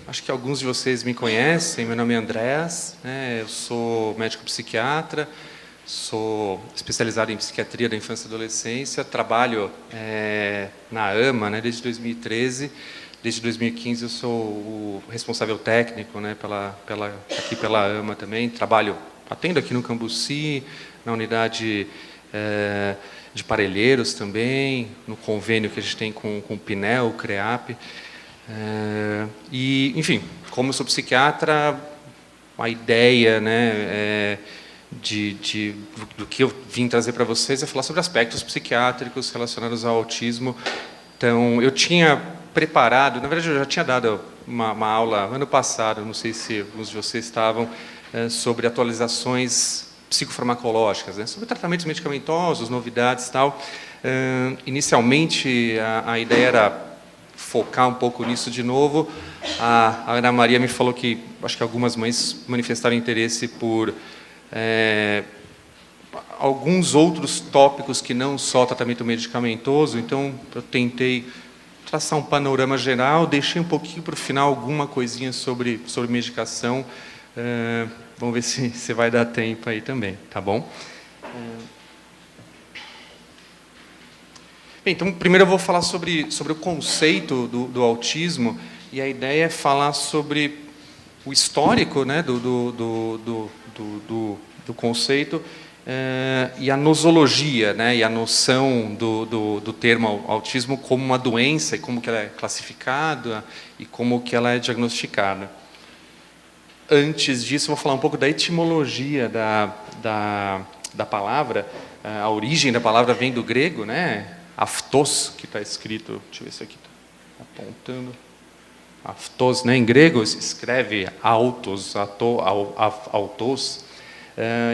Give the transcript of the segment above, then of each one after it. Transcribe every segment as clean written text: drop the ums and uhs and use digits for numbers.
acho que alguns de vocês me conhecem, meu nome é Andrés, né, eu sou médico psiquiatra, sou especializado em psiquiatria da infância e adolescência, trabalho na AMA, né, desde 2013, desde 2015 eu sou o responsável técnico, né, aqui pela AMA também, atendo aqui no Cambuci, na unidade de Parelheiros também, no convênio que a gente tem com o PNEL, o CREAP. E, enfim, como eu sou psiquiatra, a ideia, né, do que eu vim trazer para vocês é falar sobre aspectos psiquiátricos relacionados ao autismo. Então, eu tinha preparado, na verdade, eu já tinha dado uma aula ano passado, não sei se alguns de vocês estavam, sobre atualizações psicofarmacológicas, né, sobre tratamentos medicamentosos, novidades e tal. Inicialmente, a ideia era focar um pouco nisso de novo. A Ana Maria me falou que acho que algumas mães manifestaram interesse por alguns outros tópicos que não só tratamento medicamentoso, então eu tentei traçar um panorama geral, deixei um pouquinho para o final alguma coisinha sobre medicação. Vamos ver se vai dar tempo aí também, tá bom? Bem, então, primeiro eu vou falar sobre o conceito do autismo, e a ideia é falar sobre o histórico, né, do conceito, e a nosologia, né, e a noção do termo autismo como uma doença, e como que ela é classificada, e como que ela é diagnosticada. Antes disso, eu vou falar um pouco da etimologia da palavra. A origem da palavra vem do grego, né? Aftos, que está escrito, deixa eu ver se aqui está apontando. Aftos, né? Em grego se escreve autos, autos.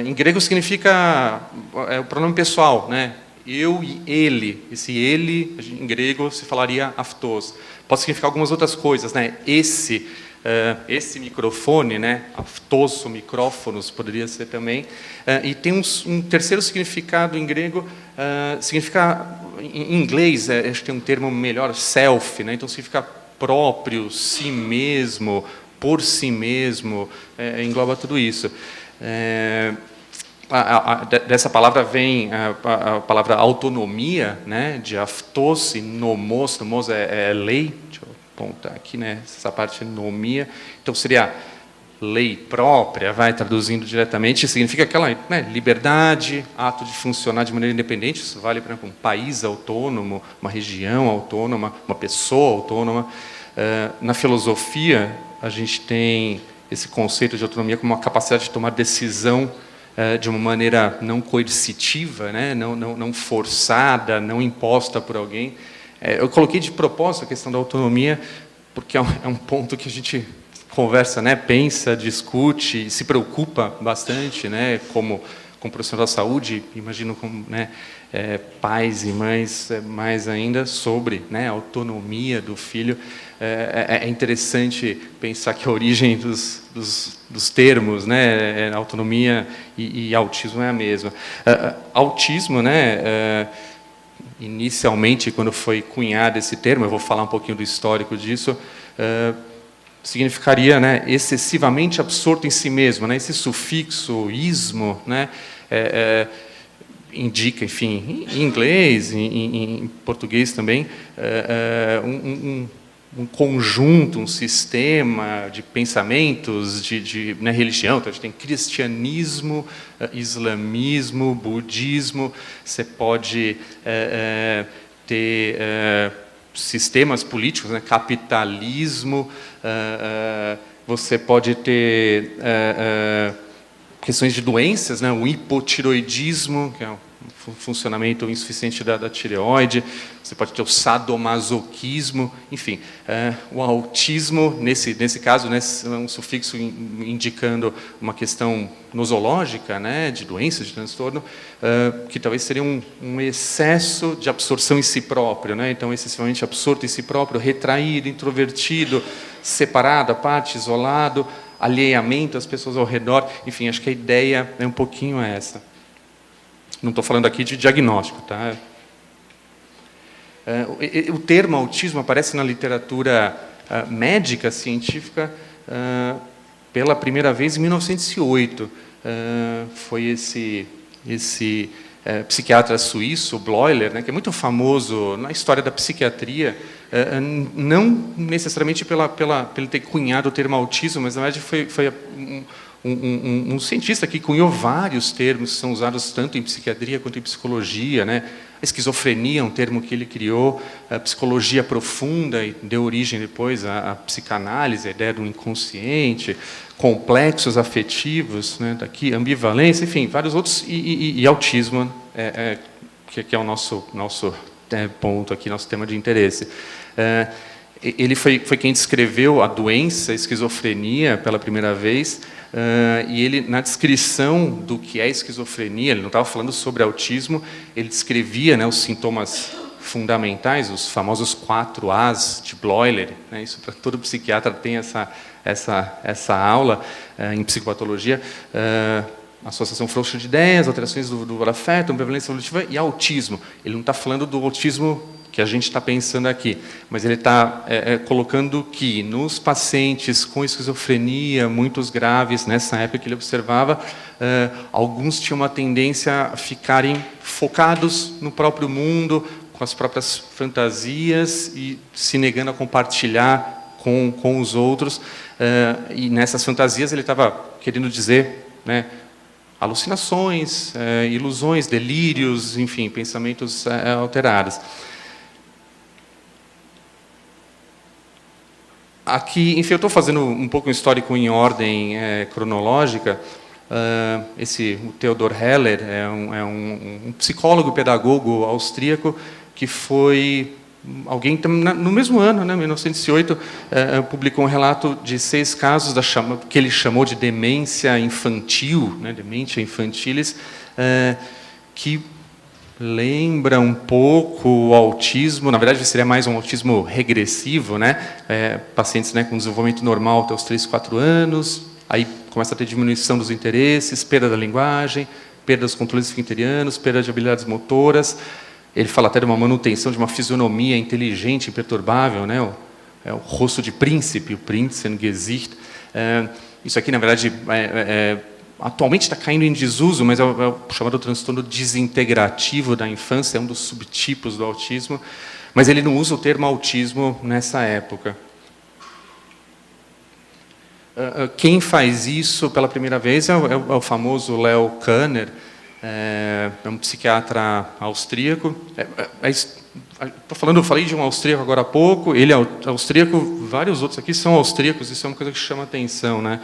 Em grego significa o pronome pessoal, né? Eu e ele. Esse ele, em grego, se falaria aftos. Pode significar algumas outras coisas, né? Esse microfone, né, aftos, micrófonos, poderia ser também. E tem um terceiro significado em grego, significa, em inglês, acho que tem um termo melhor, self, né, então significa próprio, si mesmo, por si mesmo, engloba tudo isso. Dessa palavra vem a palavra autonomia, né, de aftos e nomos. Nomos é lei. Deixa eu apontar aqui, né, essa parte nomia. Então seria lei própria, vai traduzindo diretamente, significa aquela, né, liberdade, ato de funcionar de maneira independente. Isso vale para um país autônomo, uma região autônoma, uma pessoa autônoma. Na filosofia, a gente tem esse conceito de autonomia como uma capacidade de tomar decisão de uma maneira não coercitiva, né? não forçada, não imposta por alguém. Eu coloquei de propósito a questão da autonomia, porque é um ponto que a gente conversa, né? Pensa, discute, se preocupa bastante, né? Como profissional da saúde, imagino como, né, pais e mães mais ainda, sobre, né, a autonomia do filho. É interessante pensar que a origem dos termos, né, autonomia e autismo é a mesma. Autismo, né, inicialmente, quando foi cunhado esse termo, eu vou falar um pouquinho do histórico disso, significaria, né, excessivamente absorto em si mesmo, né, esse sufixo ismo, né, indica, enfim, em inglês, em português também, um conjunto, um sistema de pensamentos, né, religião. Então, a gente tem cristianismo, islamismo, budismo. Você pode ter sistemas políticos, né, capitalismo. Você pode ter questões de doenças, né, o hipotiroidismo, que é um funcionamento insuficiente da tireoide. Você pode ter o sadomasoquismo, enfim. O autismo, nesse caso, né, é um sufixo indicando uma questão nosológica, né, de doença, de transtorno, que talvez seria um excesso de absorção em si próprio, né, então excessivamente absorto em si próprio, retraído, introvertido, separado, à parte, isolado, alheamento às pessoas ao redor. Enfim, acho que a ideia é um pouquinho essa. Não estou falando aqui de diagnóstico, tá? O termo autismo aparece na literatura médica científica pela primeira vez em 1908. Foi esse psiquiatra suíço, Bleuler, né, que é muito famoso na história da psiquiatria, não necessariamente pelo ter cunhado o termo autismo, mas na verdade foi um cientista que cunhou vários termos que são usados tanto em psiquiatria quanto em psicologia, né? A esquizofrenia é um termo que ele criou, a psicologia profunda, e deu origem depois à psicanálise, a ideia do inconsciente, complexos afetivos, né? Daqui, ambivalência, enfim, vários outros, e autismo, que é o nosso ponto aqui, nosso tema de interesse. Ele foi quem descreveu a doença, a esquizofrenia, pela primeira vez, e ele, na descrição do que é esquizofrenia, ele não estava falando sobre autismo, ele descrevia, né, os sintomas fundamentais, os famosos 4 As de Bleuler, né, isso para todo psiquiatra tem essa aula em psicopatologia, associação frouxa de ideias, alterações do afeto, ambivalência evolutiva e autismo. Ele não está falando do autismo que a gente está pensando aqui, mas ele está colocando que nos pacientes com esquizofrenia, muitos graves, nessa época que ele observava, alguns tinham uma tendência a ficarem focados no próprio mundo, com as próprias fantasias e se negando a compartilhar com os outros. E nessas fantasias ele estava querendo dizer, né, alucinações, ilusões, delírios, enfim, pensamentos alterados. Aqui, enfim, eu estou fazendo um pouco um histórico em ordem cronológica. O Theodor Heller é um psicólogo e pedagogo austríaco que foi alguém no mesmo ano, né, 1908, publicou um relato de 6 casos que ele chamou de demência infantil, né, demência infantilis, que lembra um pouco o autismo. Na verdade, seria mais um autismo regressivo, né? Pacientes, né, com desenvolvimento normal até os 3, 4 anos, aí começa a ter diminuição dos interesses, perda da linguagem, perda dos controles esfincterianos, perda de habilidades motoras. Ele fala até de uma manutenção de uma fisionomia inteligente, imperturbável, né? O rosto de príncipe, o Prinzengesicht. Isso aqui, na verdade, atualmente está caindo em desuso, mas é o chamado transtorno desintegrativo da infância, é um dos subtipos do autismo, mas ele não usa o termo autismo nessa época. Quem faz isso pela primeira vez é o famoso Leo Kanner, é um psiquiatra austríaco. Eu falei de um austríaco agora há pouco, ele é austríaco, vários outros aqui são austríacos, isso é uma coisa que chama atenção, né?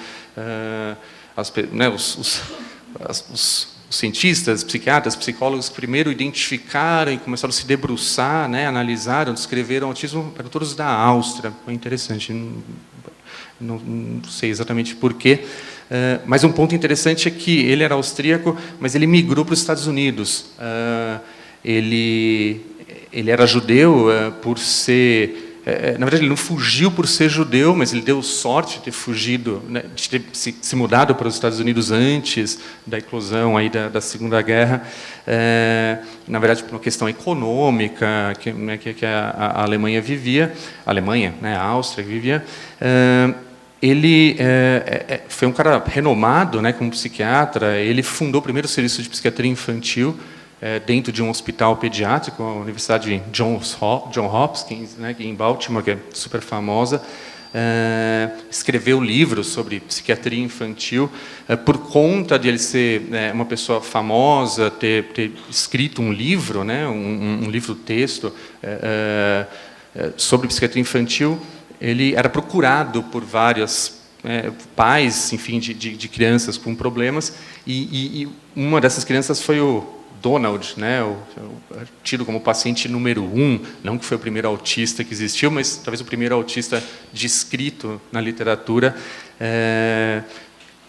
Os cientistas, psiquiatras, psicólogos que primeiro identificaram e começaram a se debruçar, né, analisaram, descreveram o autismo, eram todos da Áustria. Foi interessante, não sei exatamente porquê, mas um ponto interessante é que ele era austríaco, mas ele migrou para os Estados Unidos. Ele era judeu por ser... Na verdade, ele não fugiu por ser judeu, mas ele deu sorte de ter fugido, né, de ter se mudado para os Estados Unidos antes da eclosão aí da Segunda Guerra. Na verdade, por uma questão econômica que a Alemanha vivia, né, a Áustria vivia. Ele foi um cara renomado, né, como psiquiatra. Ele fundou o primeiro serviço de psiquiatria infantil dentro de um hospital pediátrico, a Universidade Johns Hopkins, né, em Baltimore, que é super famosa. Escreveu livros sobre psiquiatria infantil, por conta de ele ser uma pessoa famosa, ter escrito um livro, né, um livro-texto sobre psiquiatria infantil. Ele era procurado por vários pais, enfim, de crianças com problemas, e uma dessas crianças foi o Donald, né, tido como paciente número 1, não que foi o primeiro autista que existiu, mas talvez o primeiro autista descrito na literatura.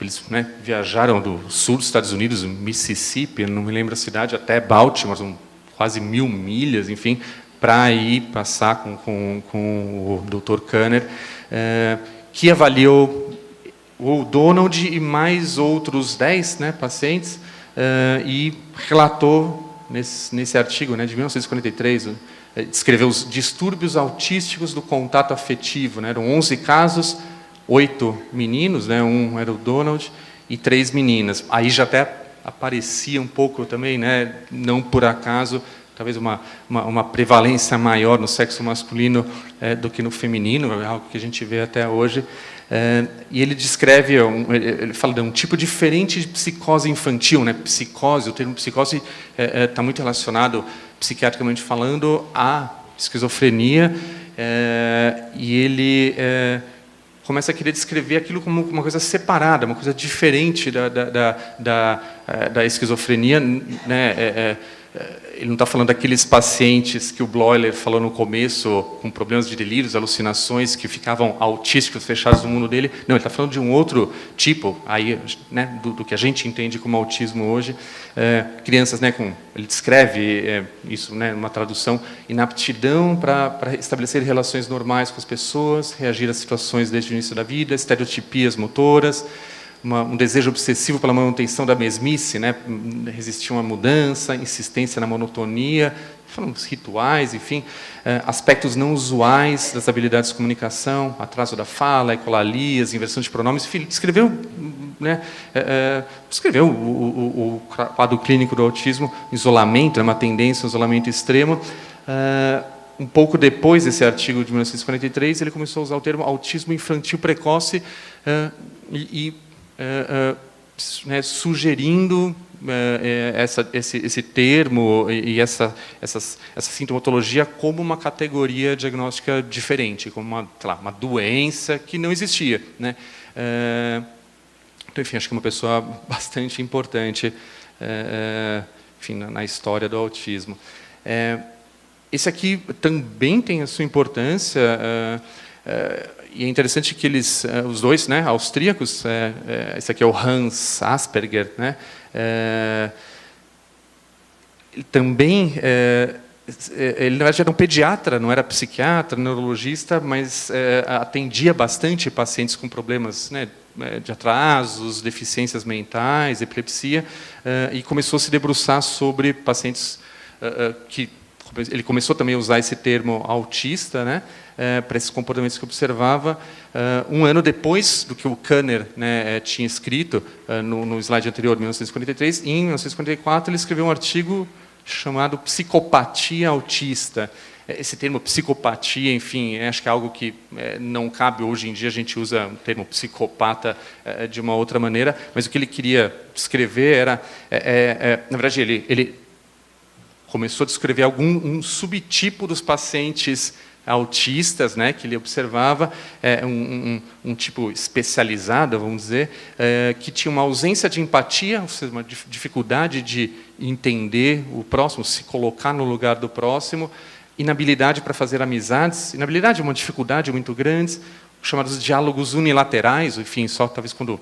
Eles, né, viajaram do sul dos Estados Unidos, Mississippi, não me lembro a cidade, até Baltimore, são quase 1000 milhas, enfim, para ir passar com o Dr. Kanner, que avaliou o Donald e mais outros 10, né, pacientes, e relatou nesse artigo, né, de 1943, descreveu os distúrbios autísticos do contato afetivo, né? Eram 11 casos, 8 meninos, né? Um era o Donald, e 3 meninas. Aí já até aparecia um pouco também, né? Não por acaso, talvez uma prevalência maior no sexo masculino do que no feminino, é algo que a gente vê até hoje. E ele descreve, ele fala de um tipo diferente de psicose infantil, né? Psicose, o termo psicose está muito relacionado, psiquiatricamente falando, à esquizofrenia, e ele começa a querer descrever aquilo como uma coisa separada, uma coisa diferente da esquizofrenia, né? Ele não está falando daqueles pacientes que o Bloiler falou no começo, com problemas de delírios, alucinações, que ficavam autísticos, fechados no mundo dele. Não, ele está falando de um outro tipo, aí, né, do que a gente entende como autismo hoje. Crianças, né, ele descreve isso, né, numa tradução, inaptidão para estabelecer relações normais com as pessoas, reagir a situações desde o início da vida, estereotipias motoras, um desejo obsessivo pela manutenção da mesmice, né? Resistir a uma mudança, insistência na monotonia, falamos rituais, enfim, aspectos não usuais das habilidades de comunicação, atraso da fala, ecolalias, inversão de pronomes, enfim, descreveu, né? Descreveu o quadro clínico do autismo, isolamento, né? Uma tendência ao isolamento extremo. Um pouco depois desse artigo de 1943, ele começou a usar o termo autismo infantil precoce né, sugerindo esse termo e essa sintomatologia como uma categoria diagnóstica diferente, como uma doença que não existia, né? Então, enfim, acho que é uma pessoa bastante importante, enfim, na história do autismo. Esse aqui também tem a sua importância. E é interessante que os dois, né, austríacos, esse aqui é o Hans Asperger, né, ele também, ele na verdade era um pediatra, não era psiquiatra, neurologista, mas atendia bastante pacientes com problemas, né, de atrasos, deficiências mentais, epilepsia, e começou a se debruçar sobre pacientes que ele começou também a usar esse termo autista, né, para esses comportamentos que observava. Um ano depois do que o Kanner, né, tinha escrito no slide anterior, 1943, em 1944 ele escreveu um artigo chamado Psicopatia Autista. Esse termo psicopatia, enfim, acho que é algo que não cabe hoje em dia, a gente usa o termo psicopata de uma outra maneira, mas o que ele queria descrever era, na verdade, ele começou a descrever um subtipo dos pacientes autistas, né, que ele observava, um tipo especializado, vamos dizer, que tinha uma ausência de empatia, ou seja, uma dificuldade de entender o próximo, se colocar no lugar do próximo, inabilidade para fazer amizades, inabilidade é uma dificuldade muito grande, chamados diálogos unilaterais, enfim, só talvez quando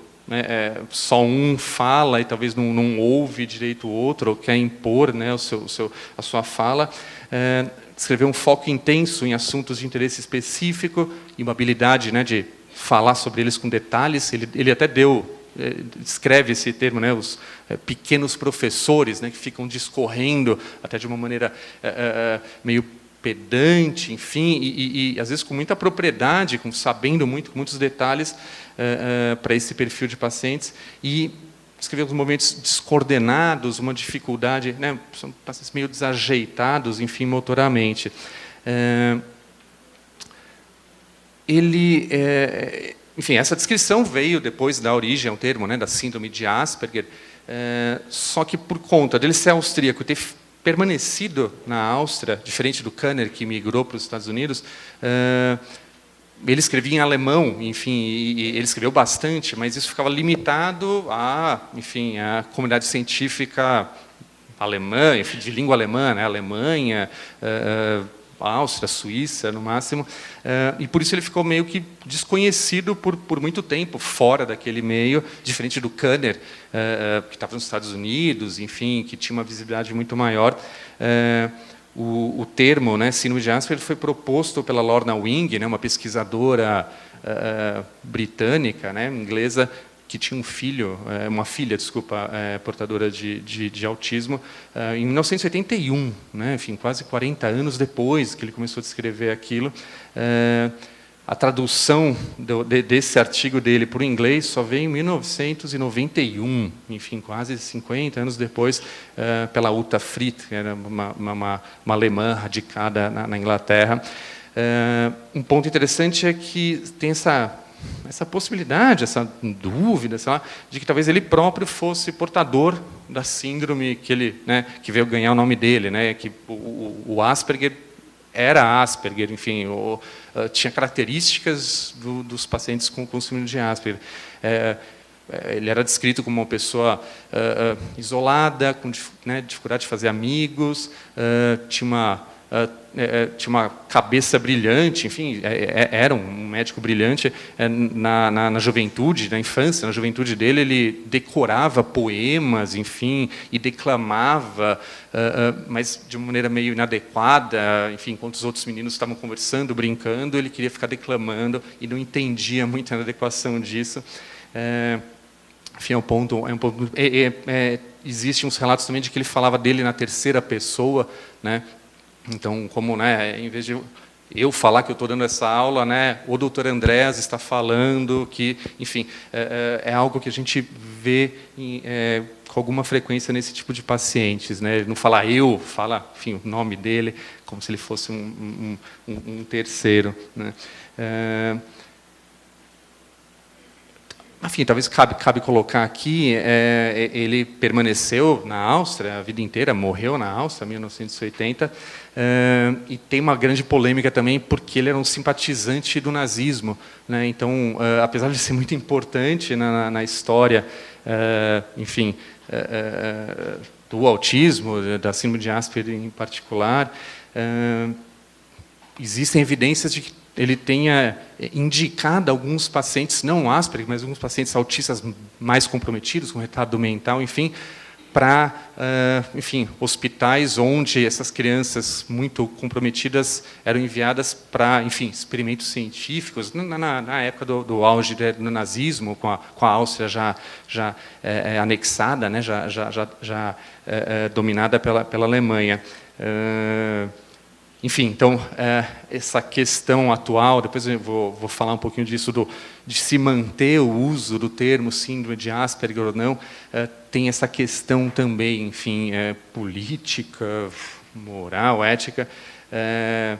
só um fala e talvez não ouve direito o outro, ou quer impor, né, a sua fala. Descrever um foco intenso em assuntos de interesse específico e uma habilidade, né, de falar sobre eles com detalhes. Ele até descreve esse termo, né, os pequenos professores, né, que ficam discorrendo até de uma maneira meio pedante, enfim, e às vezes com muita propriedade, sabendo muito, com muitos detalhes para esse perfil de pacientes, e descrever os momentos descoordenados, uma dificuldade, né, são pacientes meio desajeitados, enfim, motoramente. Enfim, essa descrição veio depois da origem ao termo, né, da síndrome de Asperger, só que por conta dele ser austríaco e ter permanecido na Áustria, diferente do Kanner, que migrou para os Estados Unidos, ele escrevia em alemão, enfim, e ele escreveu bastante, mas isso ficava limitado à comunidade científica alemã, enfim, de língua alemã, né, Alemanha, Áustria, Suíça, no máximo, e por isso ele ficou meio que desconhecido por muito tempo, fora daquele meio, diferente do Kanner, que estava nos Estados Unidos, enfim, que tinha uma visibilidade muito maior. O termo, né, síndrome de Asperger, foi proposto pela Lorna Wing, né, uma pesquisadora britânica, né, inglesa, que tinha um filho, uma filha, desculpa, portadora de autismo, em 1981, né? Enfim, quase 40 anos depois que ele começou a descrever aquilo. A tradução desse artigo dele para o inglês só veio em 1991, enfim, quase 50 anos depois, pela Uta Frith, que era uma alemã radicada na Inglaterra. Um ponto interessante é que tem essa possibilidade, essa dúvida, sei lá, de que talvez ele próprio fosse portador da síndrome que ele, né, que veio ganhar o nome dele, né, que o Asperger era Asperger, enfim, tinha características dos pacientes com síndrome de Asperger. Ele era descrito como uma pessoa isolada, com dificuldade de fazer amigos, tinha uma cabeça brilhante, enfim, era um médico brilhante. Na juventude, na infância, na juventude dele, ele decorava poemas, enfim, e declamava, mas de uma maneira meio inadequada, enfim, enquanto os outros meninos estavam conversando, brincando, ele queria ficar declamando e não entendia muito a adequação disso. Enfim, é um ponto. Existem uns relatos também de que ele falava dele na terceira pessoa, né? Então, como, né, em vez de eu falar que eu estou dando essa aula, né, o doutor Andrés está falando que, enfim, é algo que a gente vê com alguma frequência nesse tipo de pacientes, né? Ele não fala eu, fala, enfim, o nome dele, como se ele fosse um terceiro, né? Enfim, talvez cabe colocar aqui, ele permaneceu na Áustria a vida inteira, morreu na Áustria, em 1980, e tem uma grande polêmica também, porque ele era um simpatizante do nazismo, né? Então, apesar de ser muito importante na história, enfim, do autismo, da síndrome de Asperger em particular, existem evidências de que ele tenha indicado alguns pacientes, não Asperger, mas alguns pacientes autistas mais comprometidos, com retardo mental, enfim, para, enfim, hospitais onde essas crianças muito comprometidas eram enviadas para, enfim, experimentos científicos, na época do auge do nazismo, com a Áustria já anexada, né, já dominada pela Alemanha. Enfim, então, essa questão atual, depois eu vou falar um pouquinho disso, de se manter o uso do termo síndrome de Asperger ou não, tem essa questão também, enfim, política, moral, ética, é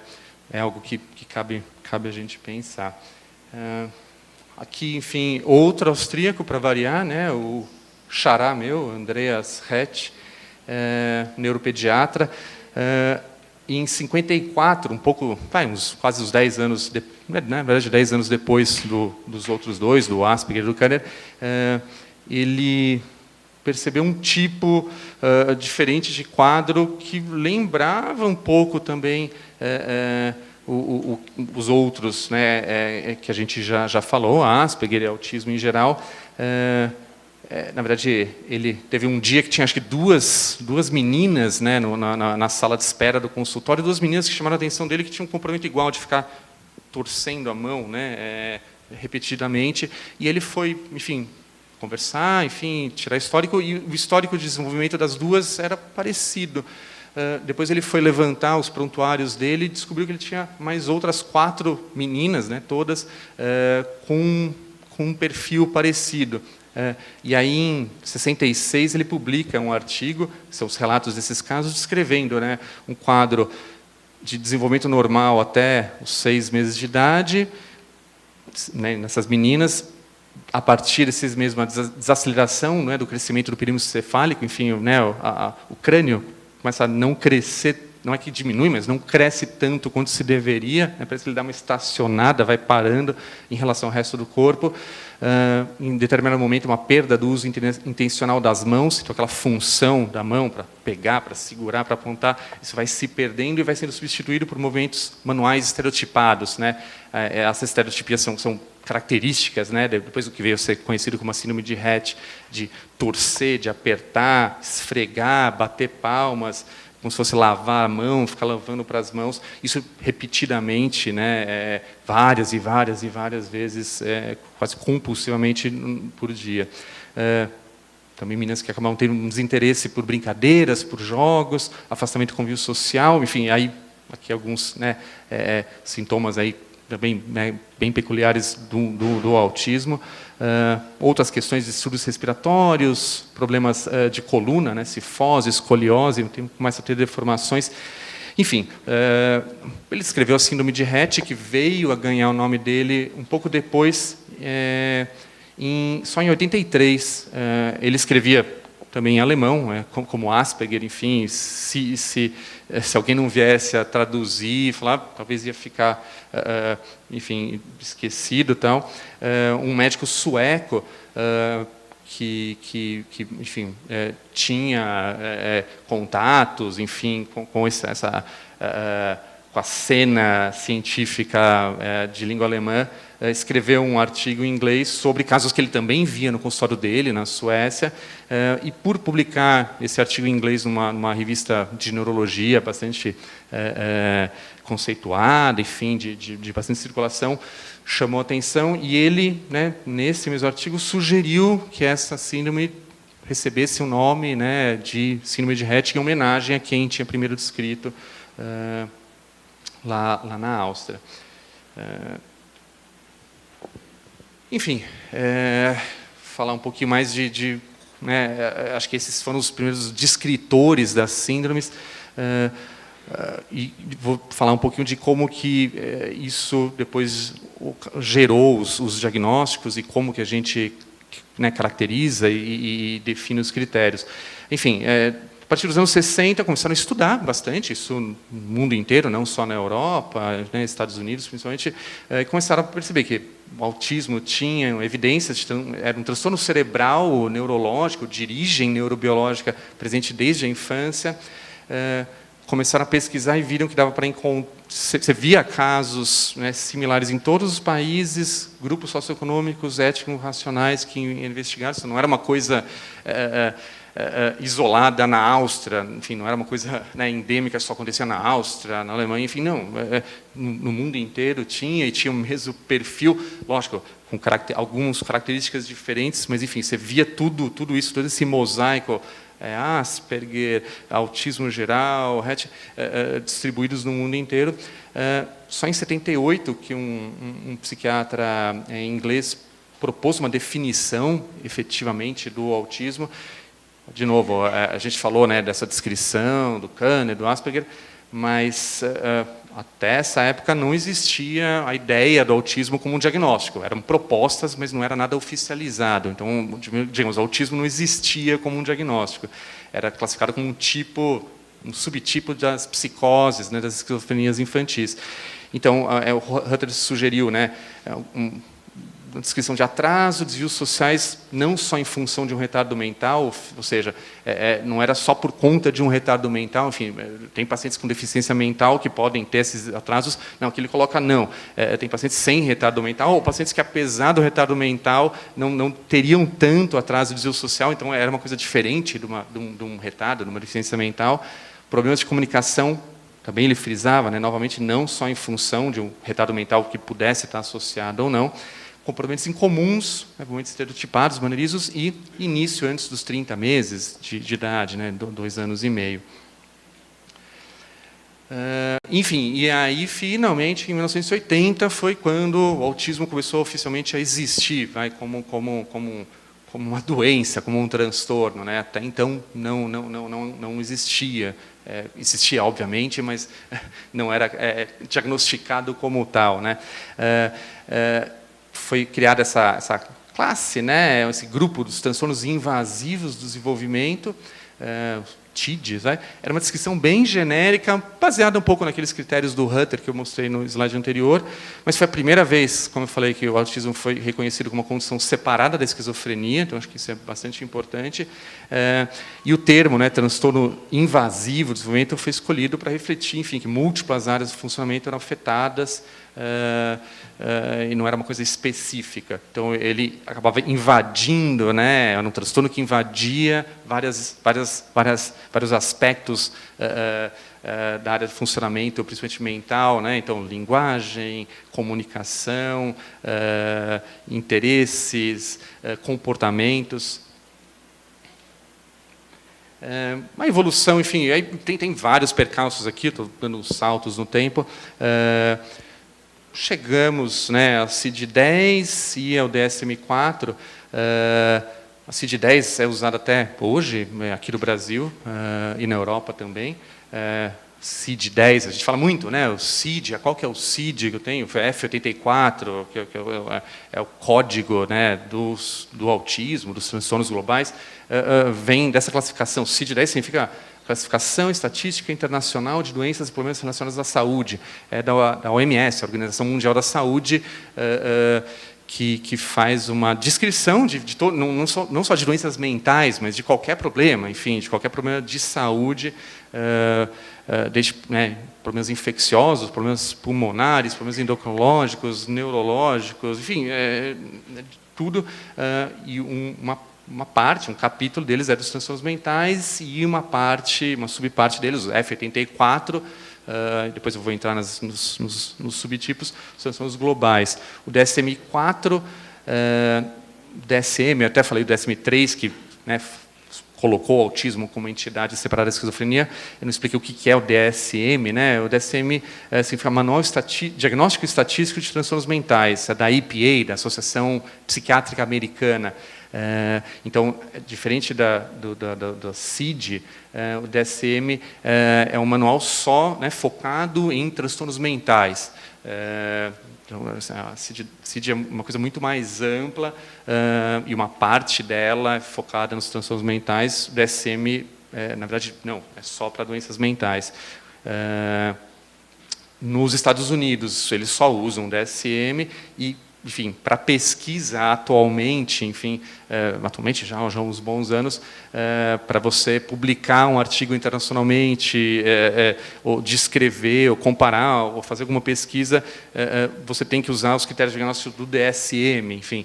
algo que cabe a gente pensar. Aqui, enfim, outro austríaco, para variar, né, o xará meu, Andreas Hetsch, neuropediatra. Em 54, quase uns 10 anos, na verdade 10 anos depois dos outros dois, do Asperger e do Kanner, ele percebeu um tipo diferente de quadro que lembrava um pouco também os outros, né, que a gente já falou, Asperger e autismo em geral. Na verdade, ele teve um dia que tinha, acho que, duas meninas, né, na sala de espera do consultório, duas meninas que chamaram a atenção dele, que tinham um comportamento igual, de ficar torcendo a mão, né, repetidamente, e ele foi, enfim, conversar, enfim, tirar histórico, e o histórico de desenvolvimento das duas era parecido. Depois ele foi levantar os prontuários dele e descobriu que ele tinha mais outras 4 meninas, né, todas com um perfil parecido. E aí, em 66, ele publica um artigo, são os relatos desses casos, descrevendo, né, um quadro de desenvolvimento normal até os 6 meses de idade, né, nessas meninas, a partir desses mesmos, a desaceleração, né, do crescimento do perímetro cefálico, enfim, né, o crânio começa a não crescer, não é que diminui, mas não cresce tanto quanto se deveria, né, parece que ele dá uma estacionada, vai parando em relação ao resto do corpo. Em determinado momento, uma perda do uso intencional das mãos, então aquela função da mão para pegar, para segurar, para apontar, isso vai se perdendo e vai sendo substituído por movimentos manuais estereotipados, né? Essas estereotipias são características, né, depois do que veio a ser conhecido como a síndrome de Hetsch, de torcer, de apertar, esfregar, bater palmas, como se fosse lavar a mão, ficar lavando para as mãos, isso repetidamente, né, várias e várias e várias vezes, quase compulsivamente por dia. Também meninas que acabam tendo um desinteresse por brincadeiras, por jogos, afastamento do convívio social, enfim, aí aqui alguns, né, sintomas aí também, né, bem peculiares do autismo. Outras questões de distúrbios respiratórios, problemas de coluna, né, cifose, escoliose, começa a ter deformações. Enfim, ele escreveu a síndrome de Rett, que veio a ganhar o nome dele um pouco depois, só em 83. Ele escrevia também em alemão, como Asperger, enfim, se alguém não viesse a traduzir, falar, talvez ia ficar, enfim, esquecido, tal. Um médico sueco que enfim, tinha contatos, enfim, com a cena científica de língua alemã, escreveu um artigo em inglês sobre casos que ele também via no consultório dele, na Suécia, e por publicar esse artigo em inglês numa revista de neurologia bastante conceituada, enfim, de bastante circulação, chamou a atenção, e ele, né, nesse mesmo artigo, sugeriu que essa síndrome recebesse o nome, né, de síndrome de Rett, em homenagem a quem tinha primeiro descrito lá na Áustria. Enfim, falar um pouquinho mais né, acho que esses foram os primeiros descritores das síndromes, e vou falar um pouquinho de como que isso depois gerou os diagnósticos e como que a gente, né, caracteriza e define os critérios. Enfim, a partir dos anos 60, começaram a estudar bastante, isso no mundo inteiro, não só na Europa, né, Estados Unidos, principalmente, começaram a perceber que o autismo tinha evidências, era um transtorno cerebral, neurológico, de origem neurobiológica, presente desde a infância. Começaram a pesquisar e viram que dava para encontrar. Você via casos, né, similares em todos os países, grupos socioeconômicos, étnico-racionais que investigaram. Isso não era uma coisa isolada na Áustria, enfim, não era uma coisa, né, endêmica, só acontecia na Áustria, na Alemanha, enfim, não. No mundo inteiro tinha o mesmo perfil, lógico, com algumas características diferentes, mas, enfim, você via tudo isso, todo esse mosaico, Asperger, autismo geral, Rett, distribuídos no mundo inteiro. Só em 78 que um psiquiatra inglês propôs uma definição, efetivamente, do autismo. De novo, a gente falou, né, dessa descrição do Kanner, do Asperger, mas até essa época não existia a ideia do autismo como um diagnóstico. Eram propostas, mas não era nada oficializado. Então, digamos, o autismo não existia como um diagnóstico. Era classificado como um subtipo das psicoses, né, das esquizofrenias infantis. Então, o Hutter sugeriu, né, uma descrição de atraso, desvios sociais, não só em função de um retardo mental, ou seja, não era só por conta de um retardo mental, enfim, tem pacientes com deficiência mental que podem ter esses atrasos, não, que ele coloca não, tem pacientes sem retardo mental, ou pacientes que, apesar do retardo mental, não teriam tanto atraso de desvio social, então era uma coisa diferente de um retardo, de uma deficiência mental. Problemas de comunicação, também ele frisava, né, novamente, não só em função de um retardo mental que pudesse estar associado ou não, comportamentos incomuns, né, comportamentos estereotipados, maneirismos, e início antes dos 30 meses de idade, né, 2 anos e meio. Enfim, e aí, finalmente, em 1980, foi quando o autismo começou oficialmente a existir, vai, como uma doença, como um transtorno, né? Até então não existia. Existia, obviamente, mas não era diagnosticado como tal, né? Foi criada essa classe, né, esse grupo dos transtornos invasivos do desenvolvimento, TIDs, né? Era uma descrição bem genérica, baseada um pouco naqueles critérios do Hutter que eu mostrei no slide anterior, mas foi a primeira vez, como eu falei, que o autismo foi reconhecido como uma condição separada da esquizofrenia, então acho que isso é bastante importante. E o termo, né, transtorno invasivo do desenvolvimento, foi escolhido para refletir, enfim, que múltiplas áreas do funcionamento eram afetadas, e não era uma coisa específica. Então, ele acabava invadindo, né, era um transtorno que invadia várias vários aspectos da área de funcionamento, principalmente mental, né? Então, linguagem, comunicação, interesses, comportamentos. Uma evolução, enfim, aí tem vários percalços aqui, estou dando saltos no tempo. Chegamos, né, a CID-10 e ao DSM-4. A CID-10 é usada até hoje, aqui no Brasil, e na Europa também. CID-10, a gente fala muito, né? O CID, qual que é o CID que eu tenho? Foi F84, que é o código, né, do autismo, dos transtornos globais, vem dessa classificação. CID-10 significa Classificação Estatística Internacional de Doenças e Problemas Relacionados à Saúde. É da OMS, a Organização Mundial da Saúde, que faz uma descrição não só de doenças mentais, mas de qualquer problema, enfim, de qualquer problema de saúde, desde problemas infecciosos, problemas pulmonares, problemas endocrinológicos, neurológicos, enfim, tudo. E uma parte, um capítulo deles é dos transtornos mentais e uma subparte deles, o F84, depois eu vou entrar nos subtipos, são os globais. O DSM-4, DSM, eu até falei do DSM-3, que, né, colocou o autismo como entidade separada da esquizofrenia. Eu não expliquei o que é o DSM. Né? O DSM significa Manual Diagnóstico e Estatístico de Transtornos Mentais, é da EPA, da Associação Psiquiátrica Americana. Então, diferente da CID, o DSM é um manual só, né, focado em transtornos mentais. Então, a CID é uma coisa muito mais ampla, e uma parte dela é focada nos transtornos mentais. O DSM, na verdade, não, é só para doenças mentais. Nos Estados Unidos, eles só usam o DSM e, enfim, para pesquisa atualmente, enfim, atualmente já há uns bons anos, para você publicar um artigo internacionalmente, ou descrever, ou comparar, ou fazer alguma pesquisa, você tem que usar os critérios de diagnóstico do DSM, enfim,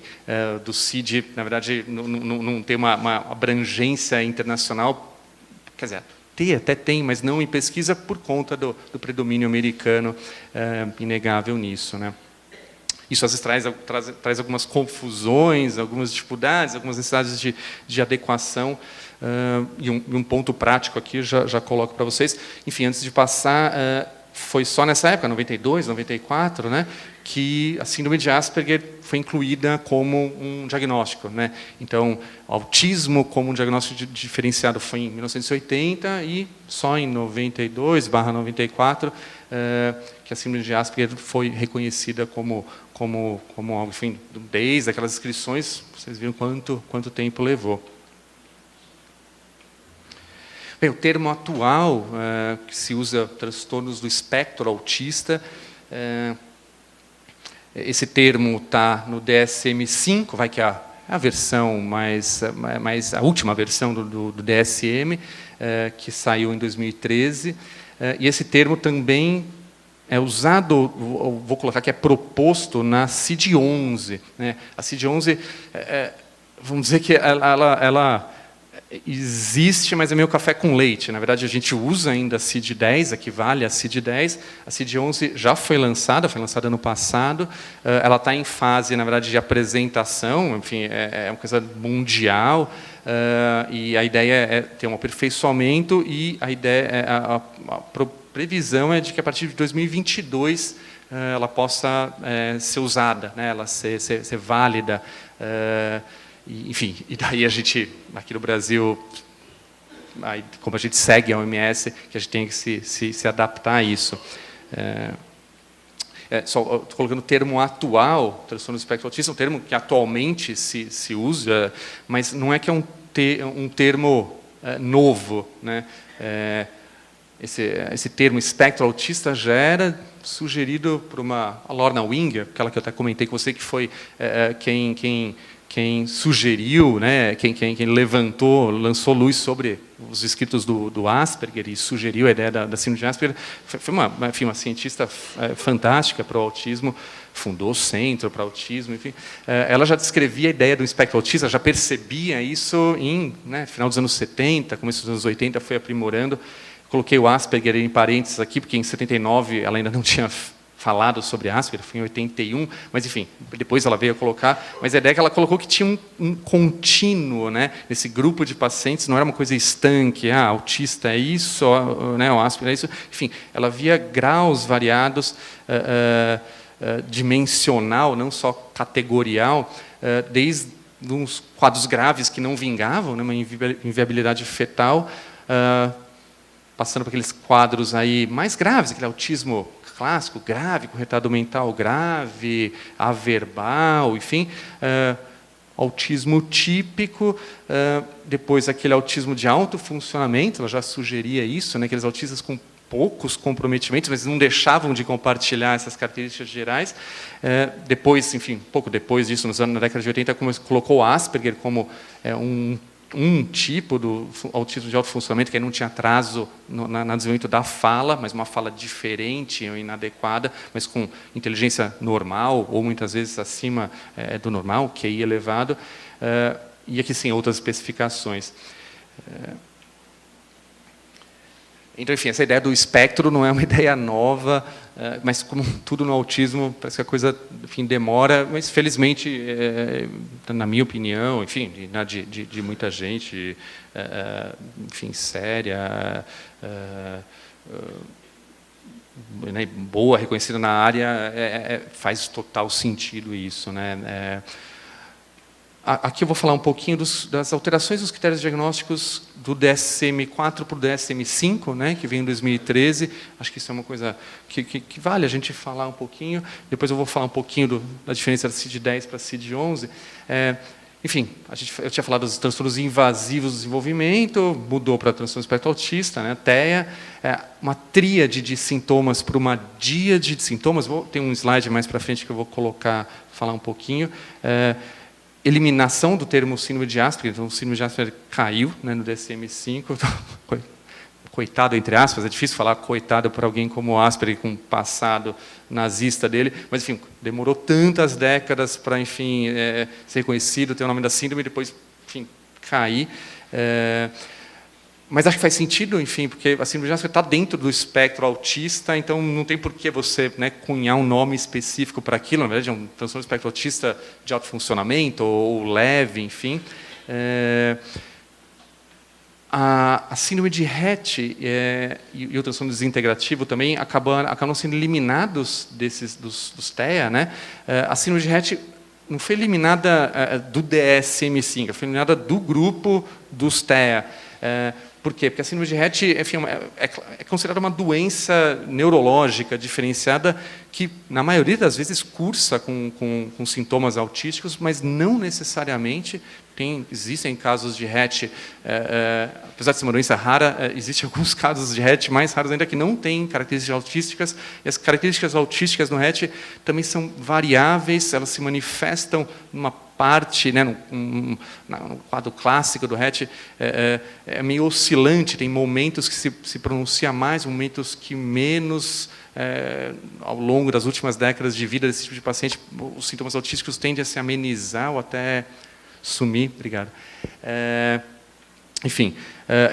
do CID, na verdade, não tem uma abrangência internacional, quer dizer, até tem, mas não em pesquisa por conta do predomínio americano, inegável nisso, né? Isso às vezes traz algumas confusões, algumas dificuldades, algumas necessidades de adequação, e um ponto prático aqui já coloco para vocês. Enfim, antes de passar, foi só nessa época, 92, 94, né, que a síndrome de Asperger foi incluída como um diagnóstico, né? Então, autismo como um diagnóstico diferenciado foi em 1980 e só em 92/94 que a síndrome de Asperger foi reconhecida como algo, enfim, desde aquelas inscrições, vocês viram quanto tempo levou. Bem, o termo atual que se usa, transtornos do espectro autista, esse termo está no DSM-5, que é a versão a última versão do DSM, que saiu em 2013, e esse termo também é usado, vou colocar que é proposto na CID-11. Né? A CID-11, vamos dizer que ela existe, mas é meio café com leite. Na verdade, a gente usa ainda a CID-10, equivale à CID-10. A CID-11 já foi lançada ano passado. Ela está em fase, na verdade, de apresentação, enfim, é uma coisa mundial, e a ideia é ter um aperfeiçoamento, e a ideia a previsão é de que a partir de 2022 ela possa ser usada, né, ela ser válida. Enfim, e daí a gente, aqui no Brasil, como a gente segue a OMS, que a gente tem que se adaptar a isso. Estou colocando o termo atual, transtorno do espectro autista, um termo que atualmente se usa, mas não é que é um termo novo, né? Esse termo espectro autista já era sugerido por a Lorna Winger, aquela que eu até comentei com você, que foi quem sugeriu, né, quem lançou luz sobre os escritos do Asperger e sugeriu a ideia da síndrome de Asperger. Foi uma cientista fantástica para o autismo, fundou o Centro para Autismo, enfim. Ela já descrevia a ideia do espectro autista, já percebia isso em final dos anos 70, começo dos anos 80, foi aprimorando. Coloquei o Asperger em parênteses aqui, porque em 79 ela ainda não tinha falado sobre Asperger, foi em 81, mas enfim, depois ela veio a colocar, mas a ideia é que ela colocou que tinha um contínuo, nesse grupo de pacientes, não era uma coisa estanque, autista é isso, o Asperger é isso, enfim, ela via graus variados, dimensional, não só categorial, desde uns quadros graves que não vingavam, uma inviabilidade fetal, passando por aqueles quadros aí mais graves, aquele autismo clássico, grave, com retardo mental grave, averbal, enfim, autismo típico, depois aquele autismo de alto funcionamento, ela já sugeria isso, aqueles autistas com poucos comprometimentos, mas não deixavam de compartilhar essas características gerais. Depois, enfim, pouco depois disso, na década de 80, colocou o Asperger como um tipo do autismo de alto funcionamento, que aí não tinha atraso no desenvolvimento da fala, mas uma fala diferente ou inadequada, mas com inteligência normal, ou muitas vezes acima do normal, QI elevado, e aqui sim, outras especificações. Então, enfim, essa ideia do espectro não é uma ideia nova, mas como tudo no autismo, parece que a coisa, enfim, demora, mas felizmente, na minha opinião, enfim, de muita gente, enfim, séria, boa, reconhecida na área, faz total sentido isso, Aqui eu vou falar um pouquinho das alterações dos critérios diagnósticos do DSM-4 para o DSM-5, que veio em 2013. Acho que isso é uma coisa que vale a gente falar um pouquinho. Depois eu vou falar um pouquinho da diferença da CID-10 para a CID-11. Enfim, eu tinha falado dos transtornos invasivos do desenvolvimento, mudou para transtorno do espectro autista, TEA, uma tríade de sintomas para uma díade de sintomas. Tem um slide mais para frente que eu vou falar um pouquinho. Eliminação do termo síndrome de Asperger, então o síndrome de Asperger caiu no DSM-5, coitado, entre aspas, é difícil falar coitado para alguém como Asperger, com um passado nazista dele, mas, enfim, demorou tantas décadas para, enfim, ser reconhecido, ter o nome da síndrome e depois, enfim, cair. Mas acho que faz sentido, enfim, porque a síndrome de Asperger está dentro do espectro autista, então não tem por que você cunhar um nome específico para aquilo. Na verdade, é um transtorno do espectro autista de alto funcionamento ou leve, enfim. A síndrome de Rett e o transtorno desintegrativo também acabam sendo eliminados dos TEA. A síndrome de Rett não foi eliminada do DSM-5, foi eliminada do grupo dos TEA. Por quê? Porque a síndrome de Rett, enfim, é considerada uma doença neurológica diferenciada que, na maioria das vezes, cursa com sintomas autísticos, mas não necessariamente. Existem casos de Rett, apesar de ser uma doença rara, existem alguns casos de Rett mais raros ainda que não têm características autísticas, e as características autísticas no Rett também são variáveis, elas se manifestam numa parte, no quadro clássico do Rett, é meio oscilante, tem momentos que se pronuncia mais, momentos que menos. Ao longo das últimas décadas de vida desse tipo de paciente, os sintomas autísticos tendem a se amenizar ou até sumir. Obrigado. Enfim,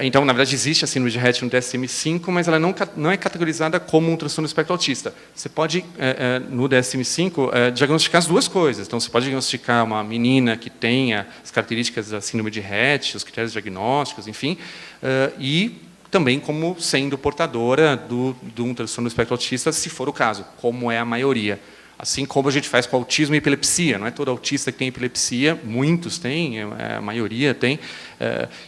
então, na verdade, existe a síndrome de Rett no DSM-5, mas ela não é categorizada como um transtorno do espectro autista. Você pode, no DSM-5, diagnosticar as duas coisas. Então, você pode diagnosticar uma menina que tenha as características da síndrome de Rett, os critérios diagnósticos, enfim, e também como sendo portadora de um transtorno do espectro autista, se for o caso, como é a maioria. Assim como a gente faz com autismo e epilepsia. Não é todo autista que tem epilepsia, muitos têm, a maioria tem.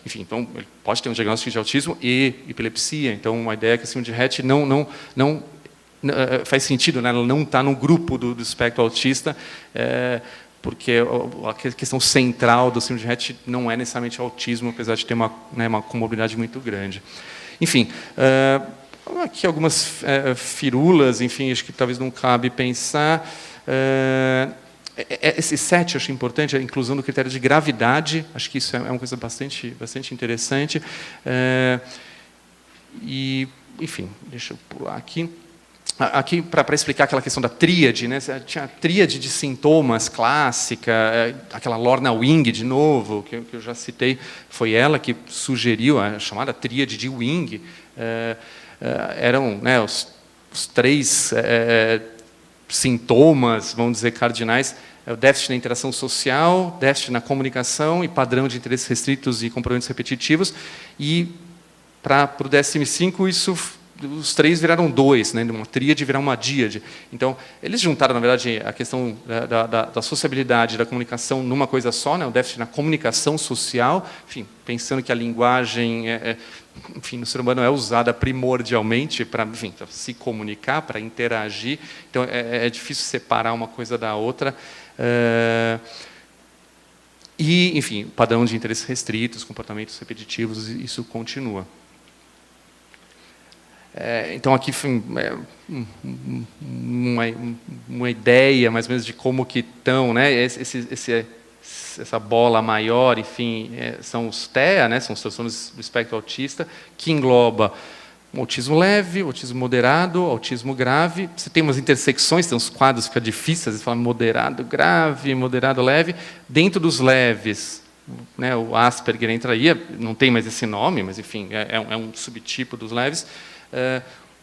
Enfim, então, ele pode ter um diagnóstico de autismo e epilepsia. Então, a ideia é que a síndrome de Rett não faz sentido, ela não está no grupo do espectro autista, porque a questão central do síndrome de Rett não é necessariamente autismo, apesar de ter uma comorbidade muito grande. Enfim, aqui algumas firulas, enfim, acho que talvez não cabe pensar. Esse 7 eu acho importante, a inclusão do critério de gravidade, acho que isso é uma coisa bastante interessante. E, enfim, deixa eu pular aqui. Aqui, para explicar aquela questão da tríade, né? Tinha a tríade de sintomas clássica, aquela Lorna Wing, de novo, que eu já citei, foi ela que sugeriu a chamada tríade de Wing. Eram, né, os 3 sintomas, vamos dizer, cardinais: o déficit na interação social, déficit na comunicação e padrão de interesses restritos e comportamentos repetitivos. E, para o DSM-5, os 3 viraram 2, né, uma tríade virar uma díade. Então, eles juntaram, na verdade, a questão da sociabilidade, da comunicação numa coisa só, né, o déficit na comunicação social, enfim, pensando que a linguagem, enfim, no ser humano é usada primordialmente para, enfim, se comunicar, para interagir. Então, é difícil separar uma coisa da outra. E, enfim, padrão de interesses restritos, comportamentos repetitivos, isso continua. Então, aqui foi uma ideia, mais ou menos, de como que estão, né, essa bola maior, enfim, são os TEA, né, são os transtornos do espectro autista, que engloba um autismo leve, autismo moderado, autismo grave. Você tem umas intersecções, tem uns quadros que ficam difíceis, às vezes fala moderado grave, moderado leve. Dentro dos leves, né, o Asperger entra aí, não tem mais esse nome, mas, enfim, é um subtipo dos leves.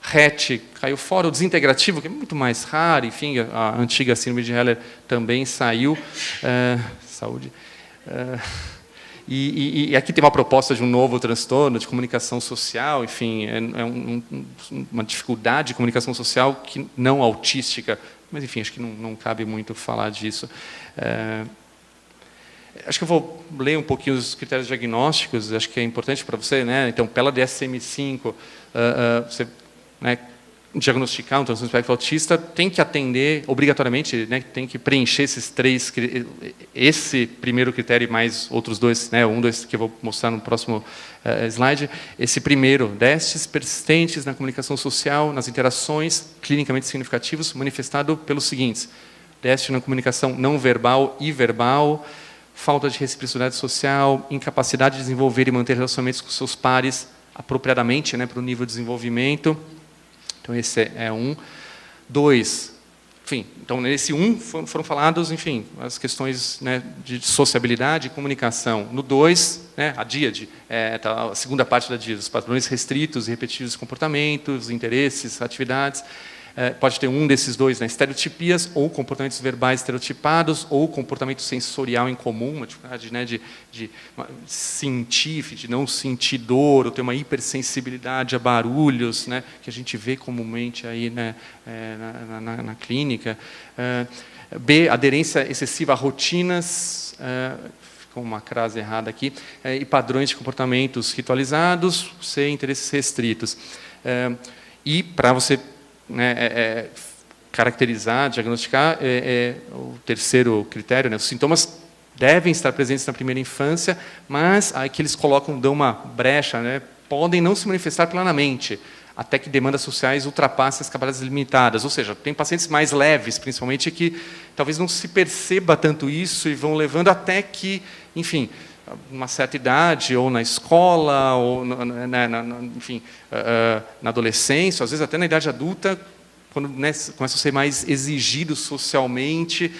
RET caiu fora, o desintegrativo, que é muito mais raro, enfim, a antiga síndrome de Heller também saiu. Saúde. E aqui tem uma proposta de um novo transtorno de comunicação social, enfim, uma dificuldade de comunicação social que não autística, mas, enfim, acho que não cabe muito falar disso. Acho que eu vou ler um pouquinho os critérios diagnósticos, acho que é importante para você, né? Então, pela DSM-5, você, né, diagnosticar um transtorno do espectro autista, tem que atender, obrigatoriamente, né, tem que preencher esses 3, esse primeiro critério e mais outros 2, né, 1, 2, que eu vou mostrar no próximo slide. Esse primeiro, déficits persistentes na comunicação social, nas interações clinicamente significativos, manifestado pelos seguintes: déficit na comunicação não verbal e verbal, falta de reciprocidade social, incapacidade de desenvolver e manter relacionamentos com seus pares apropriadamente, né, para o nível de desenvolvimento. Então, esse é 1. 2, enfim, então, nesse 1 foram falados, enfim, as questões, né, de sociabilidade e comunicação. No 2, né, a díade, a segunda parte da díade, os padrões restritos e repetitivos de comportamentos, interesses, atividades. Pode ter um desses 2, né, estereotipias ou comportamentos verbais estereotipados ou comportamento sensorial em comum, uma dificuldade, né, de sentir, de não sentir dor, ou ter uma hipersensibilidade a barulhos, né, que a gente vê comumente aí, né, na clínica. B, aderência excessiva a rotinas, ficou uma crase errada aqui, e padrões de comportamentos ritualizados. C, interesses restritos. E para você, né, caracterizar, diagnosticar, o terceiro critério, né, os sintomas devem estar presentes na primeira infância, mas aí que eles dão uma brecha, né, podem não se manifestar plenamente, até que demandas sociais ultrapassem as capacidades limitadas. Ou seja, tem pacientes mais leves, principalmente, que talvez não se perceba tanto isso e vão levando até que, enfim, uma certa idade, ou na escola, ou enfim, na adolescência, às vezes até na idade adulta, quando, né, começam a ser mais exigidos socialmente,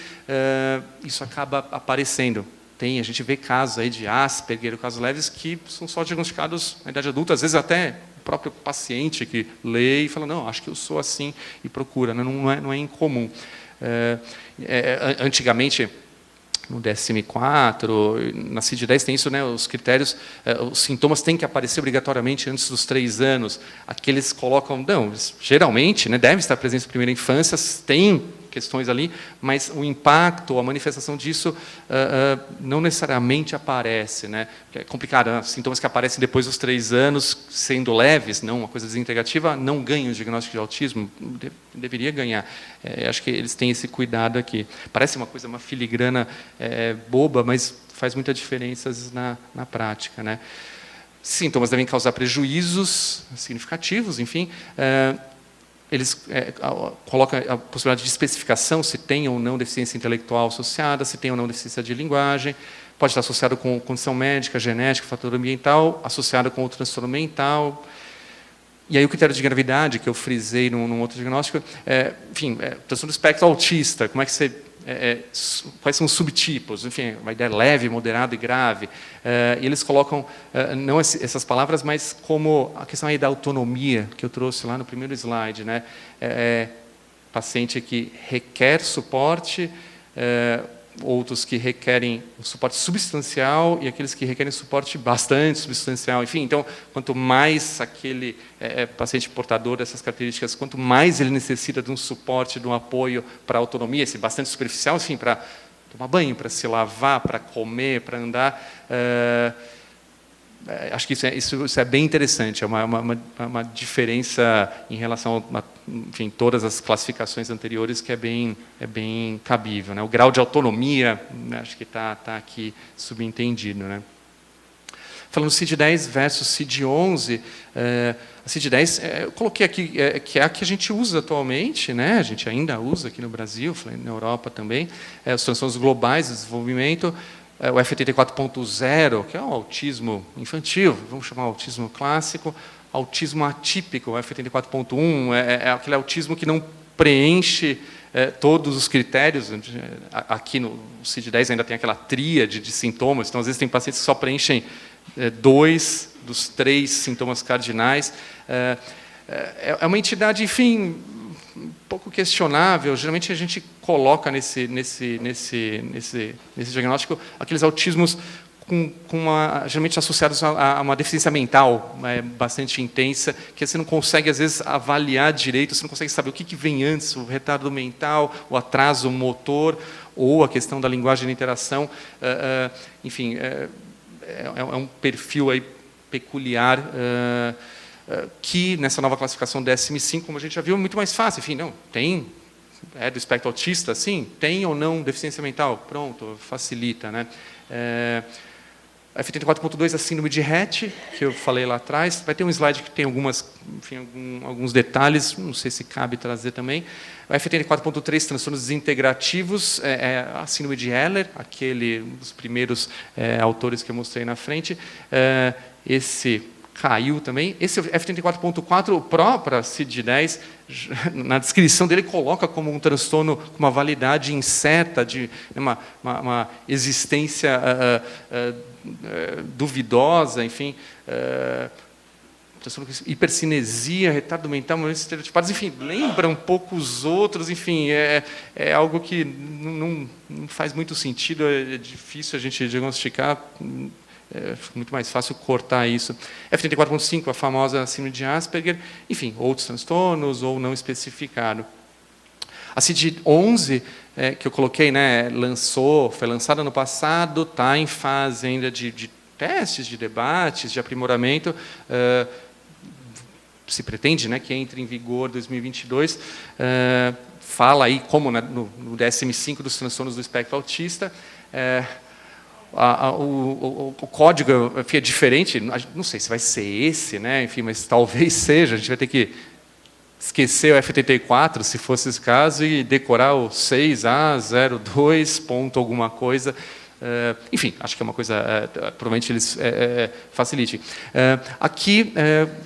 isso acaba aparecendo. A gente vê casos aí de Asperger, casos leves, que são só diagnosticados na idade adulta, às vezes até o próprio paciente que lê e fala, não, acho que eu sou assim, e procura, né? Não é incomum. Antigamente, no DSM-4, na CID-10 tem isso, né, os critérios, os sintomas têm que aparecer obrigatoriamente antes dos 3 anos. Aqueles colocam, não, geralmente, né, devem estar presentes na primeira infância, tem questões ali, mas o impacto, a manifestação disso não necessariamente aparece, né? É complicado, né? Sintomas que aparecem depois dos 3 anos, sendo leves, não uma coisa desintegrativa, não ganham o diagnóstico de autismo, deveria ganhar. Acho que eles têm esse cuidado aqui. Parece uma filigrana boba, mas faz muita diferença às vezes, na prática, né? Sintomas devem causar prejuízos significativos, enfim. eles colocam a possibilidade de especificação, se tem ou não deficiência intelectual associada, se tem ou não deficiência de linguagem, pode estar associado com condição médica, genética, fator ambiental, associado com outro transtorno mental. E aí o critério de gravidade, que eu frisei num outro diagnóstico, transtorno do espectro autista, como é que você... quais são os subtipos, enfim, uma ideia leve, moderada e grave. E eles colocam, não essas palavras, mas como a questão aí da autonomia, que eu trouxe lá no primeiro slide, né? Paciente que requer suporte, outros que requerem um suporte substancial e aqueles que requerem suporte bastante substancial. Enfim, então, quanto mais aquele paciente portador dessas características, quanto mais ele necessita de um suporte, de um apoio para a autonomia, esse bastante superficial, enfim, para tomar banho, para se lavar, para comer, para andar, acho que isso é bem interessante, é uma diferença em relação a, enfim, todas as classificações anteriores que é bem cabível, né? O grau de autonomia, né, acho que está aqui subentendido, né? Falando CID-10 versus CID-11, a CID-10, eu coloquei aqui, que é a que a gente usa atualmente, né? A gente ainda usa aqui no Brasil, na Europa também, os transtornos globais de desenvolvimento, o F84.0, que é o autismo infantil, vamos chamar de autismo clássico, autismo atípico, o F84.1, é aquele autismo que não preenche todos os critérios. Aqui no CID-10 ainda tem aquela tríade de sintomas, então às vezes tem pacientes que só preenchem 2 dos 3 sintomas cardinais. É uma entidade, enfim, um pouco questionável. Geralmente a gente coloca nesse diagnóstico aqueles autismos geralmente associados a uma deficiência mental bastante intensa, que você não consegue, às vezes, avaliar direito, você não consegue saber o que vem antes, o retardo mental, o atraso motor, ou a questão da linguagem de interação. Enfim, é um perfil aí peculiar, que nessa nova classificação DSM-5, como a gente já viu, é muito mais fácil. Enfim, não, tem, do espectro autista, sim, tem ou não deficiência mental, pronto, facilita, né? F84.2 é a síndrome de Rett, que eu falei lá atrás. Vai ter um slide que tem alguns detalhes, não sei se cabe trazer também. O F84.3, transtornos desintegrativos, é a síndrome de Heller, um dos primeiros autores que eu mostrei na frente. Esse caiu também. Esse F34.4, o próprio CID-10, na descrição dele, coloca como um transtorno com uma validade incerta, de uma existência duvidosa, enfim, hipercinesia, retardo mental, momentos estereotipados, enfim, lembra um pouco os outros, enfim, é algo que não faz muito sentido, é difícil a gente diagnosticar. É muito mais fácil cortar isso. F34.5, a famosa síndrome de Asperger, enfim, outros transtornos ou não especificado. A CID-11, que eu coloquei, né, foi lançada no passado, está em fase ainda de testes, de debates, de aprimoramento. Se pretende, né, que entre em vigor em 2022. Fala aí, como no DSM-5 dos transtornos do espectro autista, o código é diferente, não sei se vai ser esse, né? Enfim, mas talvez seja, a gente vai ter que esquecer o F84, se fosse esse caso, e decorar o 6A02 ponto alguma coisa. Enfim, acho que é uma coisa, provavelmente eles facilitem. Aqui,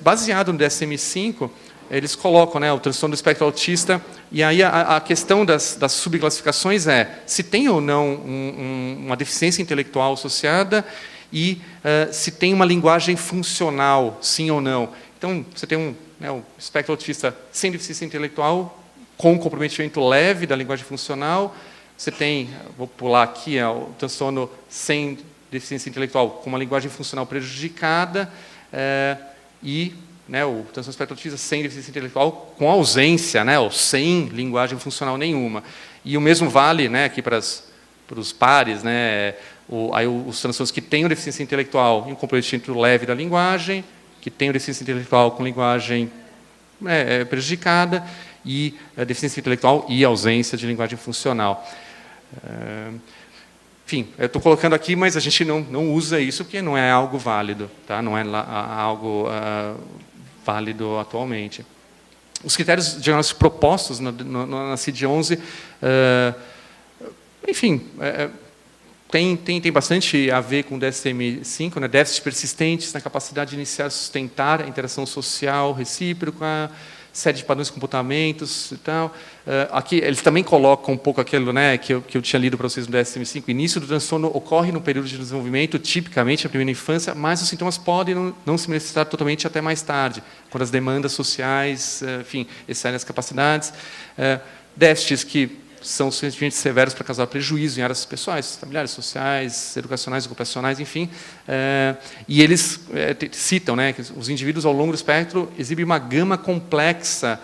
baseado no DSM-5, eles colocam, né, o transtorno do espectro autista, e aí a questão das subclassificações é se tem ou não uma deficiência intelectual associada e se tem uma linguagem funcional, sim ou não. Então, você tem o espectro autista sem deficiência intelectual, com comprometimento leve da linguagem funcional. Você tem, vou pular aqui, o transtorno sem deficiência intelectual, com uma linguagem funcional prejudicada, e o transtorno espectro autista sem deficiência intelectual, com ausência, ou sem linguagem funcional nenhuma. E o mesmo vale, aqui para os pares, os transtornos que têm deficiência intelectual e um comprometimento leve da linguagem, que têm deficiência intelectual com linguagem prejudicada, e a deficiência intelectual e ausência de linguagem funcional. Enfim, eu estou colocando aqui, mas a gente não usa isso porque não é algo válido, tá? Não é algo válido atualmente. Os critérios diagnósticos propostos na CID-11, enfim, tem bastante a ver com o DSM-5, né? Déficits persistentes na capacidade de iniciar e sustentar a interação social recíproca, série de padrões de comportamentos e tal. Aqui eles também colocam um pouco aquilo, né, que eu tinha lido para vocês no DSM-5. O início do transtorno ocorre no período de desenvolvimento, tipicamente na primeira infância, mas os sintomas podem não se manifestar totalmente até mais tarde, quando as demandas sociais, enfim, excedem as capacidades. Déficits que são suficientemente severos para causar prejuízo em áreas pessoais, familiares, sociais, educacionais, ocupacionais, enfim. E eles citam, né, que os indivíduos ao longo do espectro exibem uma gama complexa,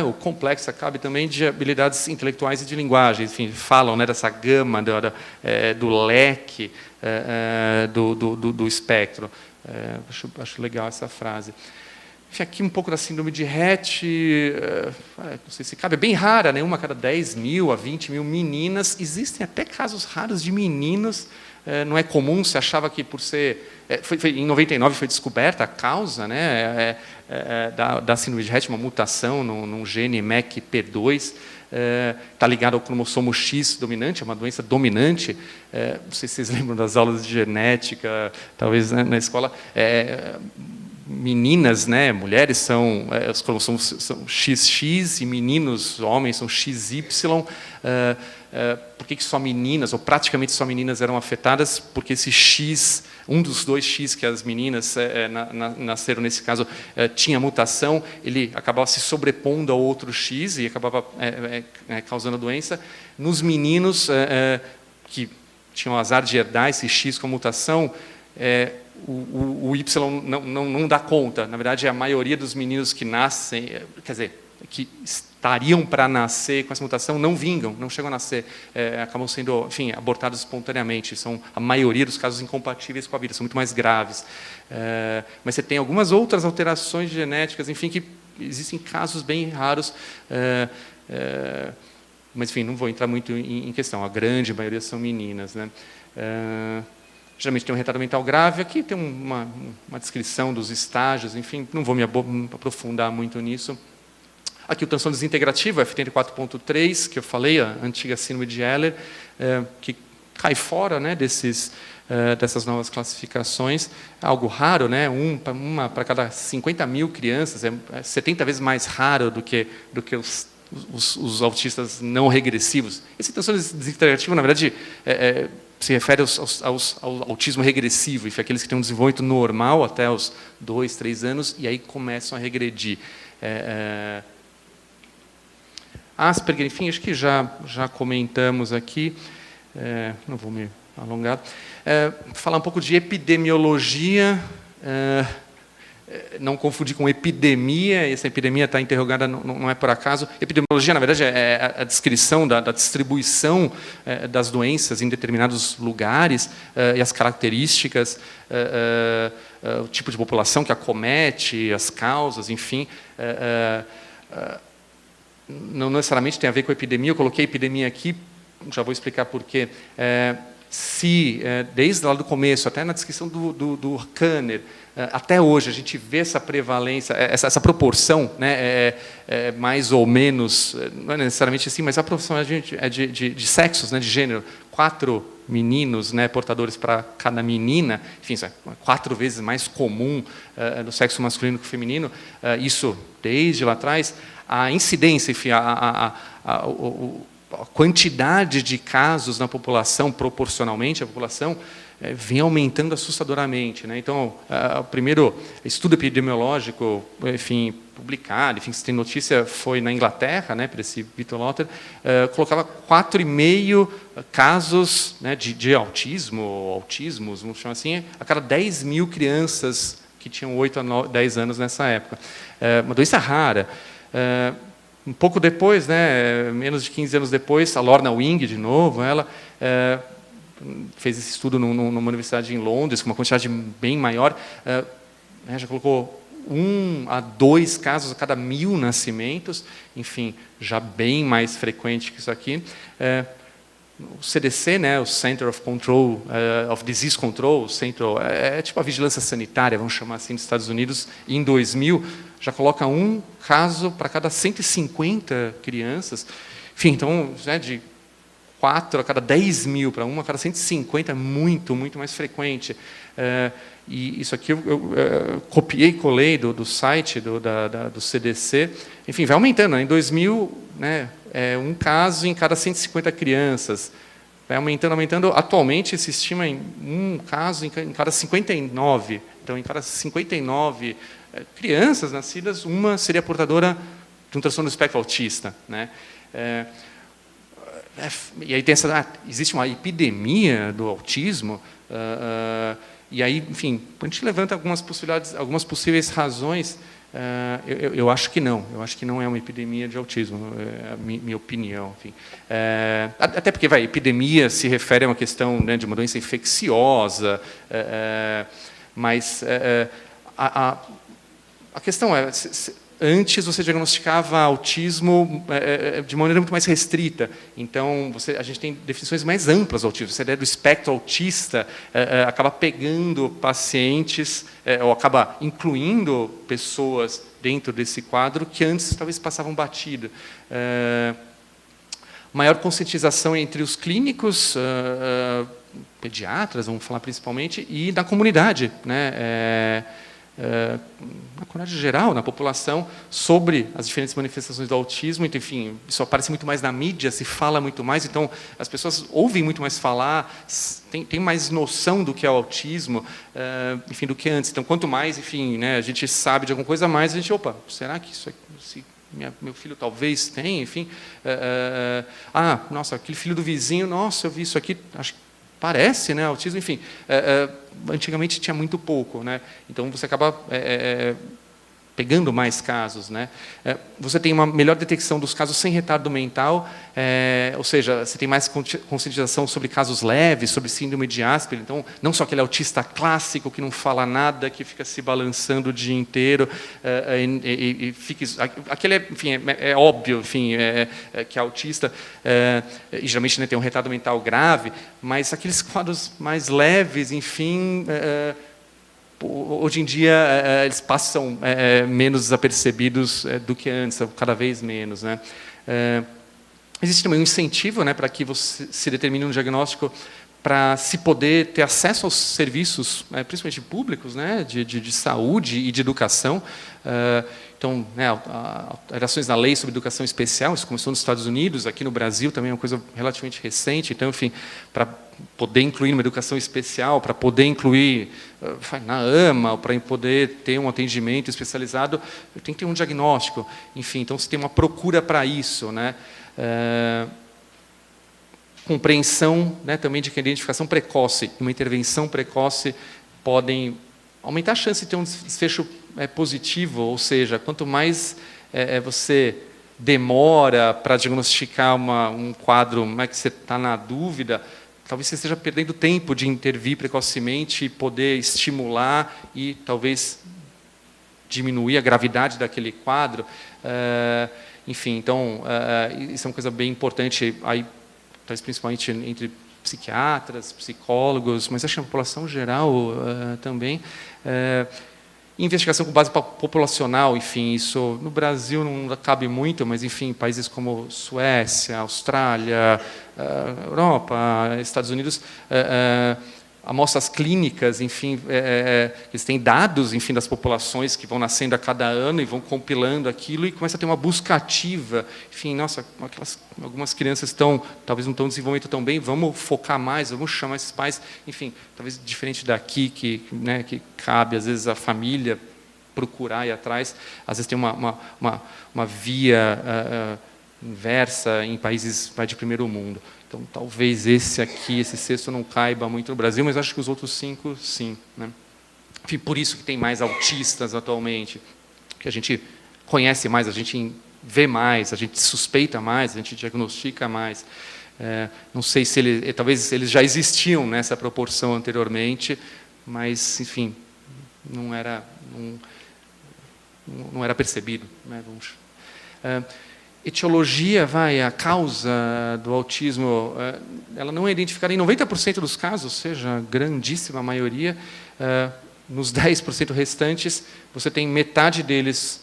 ou complexa, cabe também, de habilidades intelectuais e de linguagem. Enfim, falam, né, dessa gama do leque do espectro. Acho legal essa frase. Enfim, aqui um pouco da síndrome de Rett, não sei se cabe, é bem rara, né? Uma a cada 10 mil a 20 mil meninas. Existem até casos raros de meninos, não é comum, se achava que por ser... em 99 foi descoberta a causa, né, da síndrome de Rett, uma mutação num gene MECP2, está ligado ao cromossomo X dominante, é uma doença dominante. Não sei se vocês lembram das aulas de genética, talvez, né, na escola. Meninas, né, mulheres são, os cromossomos são XX e meninos, homens, são XY. Por que só meninas, ou praticamente só meninas eram afetadas? Porque esse X, um dos dois X que as meninas nasceram nesse caso, tinha mutação, ele acabava se sobrepondo ao outro X e acabava causando a doença. Nos meninos que tinham o azar de herdar esse X com mutação, o Y não dá conta. Na verdade, a maioria dos meninos que nascem, quer dizer, que estariam para nascer com essa mutação, não vingam, não chegam a nascer, acabam sendo, enfim, abortados espontaneamente. São a maioria dos casos incompatíveis com a vida, são muito mais graves. Mas você tem algumas outras alterações genéticas, enfim, que existem casos bem raros. Mas, enfim, não vou entrar muito em questão. A grande maioria são meninas, né? Geralmente tem um retardo mental grave. Aqui tem uma descrição dos estágios, enfim, não vou me aprofundar muito nisso. Aqui o transtorno desintegrativo, F34.3, que eu falei, a antiga síndrome de Heller, que cai fora, né, dessas novas classificações. É algo raro, né, uma para cada 50 mil crianças, é 70 vezes mais raro do que os autistas não regressivos. Esse transtorno desintegrativo, na verdade, se refere ao autismo regressivo, enfim, aqueles que têm um desenvolvimento normal até os 2, 3 anos, e aí começam a regredir. Asperger, enfim, acho que já comentamos aqui, não vou me alongar. Falar um pouco de epidemiologia, não confundir com epidemia. Essa epidemia está interrogada, não é por acaso. Epidemiologia, na verdade, é a descrição da distribuição das doenças em determinados lugares e as características, o tipo de população que acomete, as causas, enfim. Não necessariamente tem a ver com epidemia. Eu coloquei epidemia aqui, já vou explicar por quê. Desde lá do começo, até na descrição do Kanner, até hoje, a gente vê essa prevalência, essa proporção, né, mais ou menos, não é necessariamente assim, mas a proporção é de sexos, né, de gênero. 4 meninos, né, portadores para cada menina, enfim, isso é 4 vezes mais comum no sexo masculino que o feminino, isso desde lá atrás. A incidência, enfim, a quantidade de casos na população, proporcionalmente à população, vem aumentando assustadoramente, né? Então, o primeiro estudo epidemiológico, enfim, publicado, enfim, se tem notícia, foi na Inglaterra, né, para esse Victor Lauter, colocava 4,5 casos, né, de autismos, vamos chamar assim, a cada 10 mil crianças que tinham 8 a 10 anos nessa época. Uma doença rara. Um pouco depois, né, menos de 15 anos depois, a Lorna Wing, de novo, ela fez esse estudo numa universidade em Londres, com uma quantidade bem maior, já colocou 1 a 2 casos a cada 1000 nascimentos, enfim, já bem mais frequente que isso aqui. o CDC, né, o Center of Control, of Disease Control, é tipo a vigilância sanitária, vamos chamar assim, dos Estados Unidos, em 2000, já coloca um caso para cada 150 crianças. Enfim, então, né, de 4 a cada 10 mil para uma a cada 150 é muito, muito mais frequente. E isso aqui eu copiei e colei do site do CDC. Enfim, vai aumentando. Em 2000, né, um caso em cada 150 crianças. Vai aumentando, aumentando. Atualmente, se estima em um caso em cada 59. Então, em cada 59 crianças nascidas, uma seria portadora de um transtorno do espectro autista, né? E aí tem existe uma epidemia do autismo, e aí, enfim, a gente levanta algumas possibilidades, algumas possíveis razões. Eu acho que não. Eu acho que não é uma epidemia de autismo, é a minha opinião. Enfim. Até porque, epidemia se refere a uma questão, né, de uma doença infecciosa, mas a questão é, antes você diagnosticava autismo de maneira muito mais restrita. Então, a gente tem definições mais amplas do autismo. Essa ideia do espectro autista acaba pegando pacientes, ou acaba incluindo pessoas dentro desse quadro que antes talvez passavam batido. Maior conscientização entre os clínicos, pediatras, vamos falar principalmente, e na comunidade, né? Na comunidade geral, na população, sobre as diferentes manifestações do autismo. Então, enfim, isso aparece muito mais na mídia, se fala muito mais, então as pessoas ouvem muito mais falar, tem mais noção do que é o autismo, enfim, do que antes. Então, quanto mais, enfim, né, a gente sabe de alguma coisa, mais a gente, opa, será que isso aqui, meu filho talvez tenha, enfim, nossa, aquele filho do vizinho, nossa, eu vi isso aqui, acho que parece, né, autismo, enfim, antigamente tinha muito pouco, né, então você acaba pegando mais casos, né. Você tem uma melhor detecção dos casos sem retardo mental, ou seja, você tem mais conscientização sobre casos leves, sobre síndrome de Asperger, então não só aquele autista clássico que não fala nada, que fica se balançando o dia inteiro, e fica, aquele enfim, é óbvio, enfim, que é autista, e geralmente, né, tem um retardo mental grave, mas aqueles quadros mais leves, enfim, hoje em dia eles passam menos desapercebidos do que antes, cada vez menos, né? Existe também um incentivo, né, para que você se determine um diagnóstico para se poder ter acesso aos serviços, principalmente públicos, né, de saúde e de educação. Então, né, alterações na lei sobre educação especial, isso começou nos Estados Unidos, aqui no Brasil também é uma coisa relativamente recente. Então, enfim, para poder incluir uma educação especial, para poder incluir na AMA, para poder ter um atendimento especializado, tem que ter um diagnóstico. Enfim, então, você tem uma procura para isso, né? Compreensão, né, também de que a identificação precoce e uma intervenção precoce podem aumentar a chance de ter um desfecho positivo, ou seja, quanto mais você demora para diagnosticar um quadro, que você está na dúvida, talvez você esteja perdendo tempo de intervir precocemente e poder estimular e talvez diminuir a gravidade daquele quadro. Enfim, então, isso é uma coisa bem importante, aí, talvez principalmente entre psiquiatras, psicólogos, mas acho que na população geral também. Investigação com base populacional, enfim, isso no Brasil não cabe muito, mas, enfim, países como Suécia, Austrália, Europa, Estados Unidos, amostras clínicas, enfim, eles têm dados, enfim, das populações que vão nascendo a cada ano e vão compilando aquilo e começa a ter uma busca ativa. Enfim, nossa, algumas crianças talvez não estão em desenvolvimento tão bem, vamos focar mais, vamos chamar esses pais, enfim, talvez diferente daqui, que cabe, às vezes, a família procurar ir atrás, às vezes tem uma via inversa em países de primeiro mundo. Então, talvez esse sexto não caiba muito no Brasil, mas acho que os outros 5, sim, né? Enfim, por isso que tem mais autistas atualmente, que a gente conhece mais, a gente vê mais, a gente suspeita mais, a gente diagnostica mais. Não sei se talvez eles já existiam nessa proporção anteriormente, mas, enfim, não era percebido, né? etiologia, a causa do autismo, ela não é identificada em 90% dos casos, ou seja, a grandíssima maioria. Nos 10% restantes, você tem metade deles,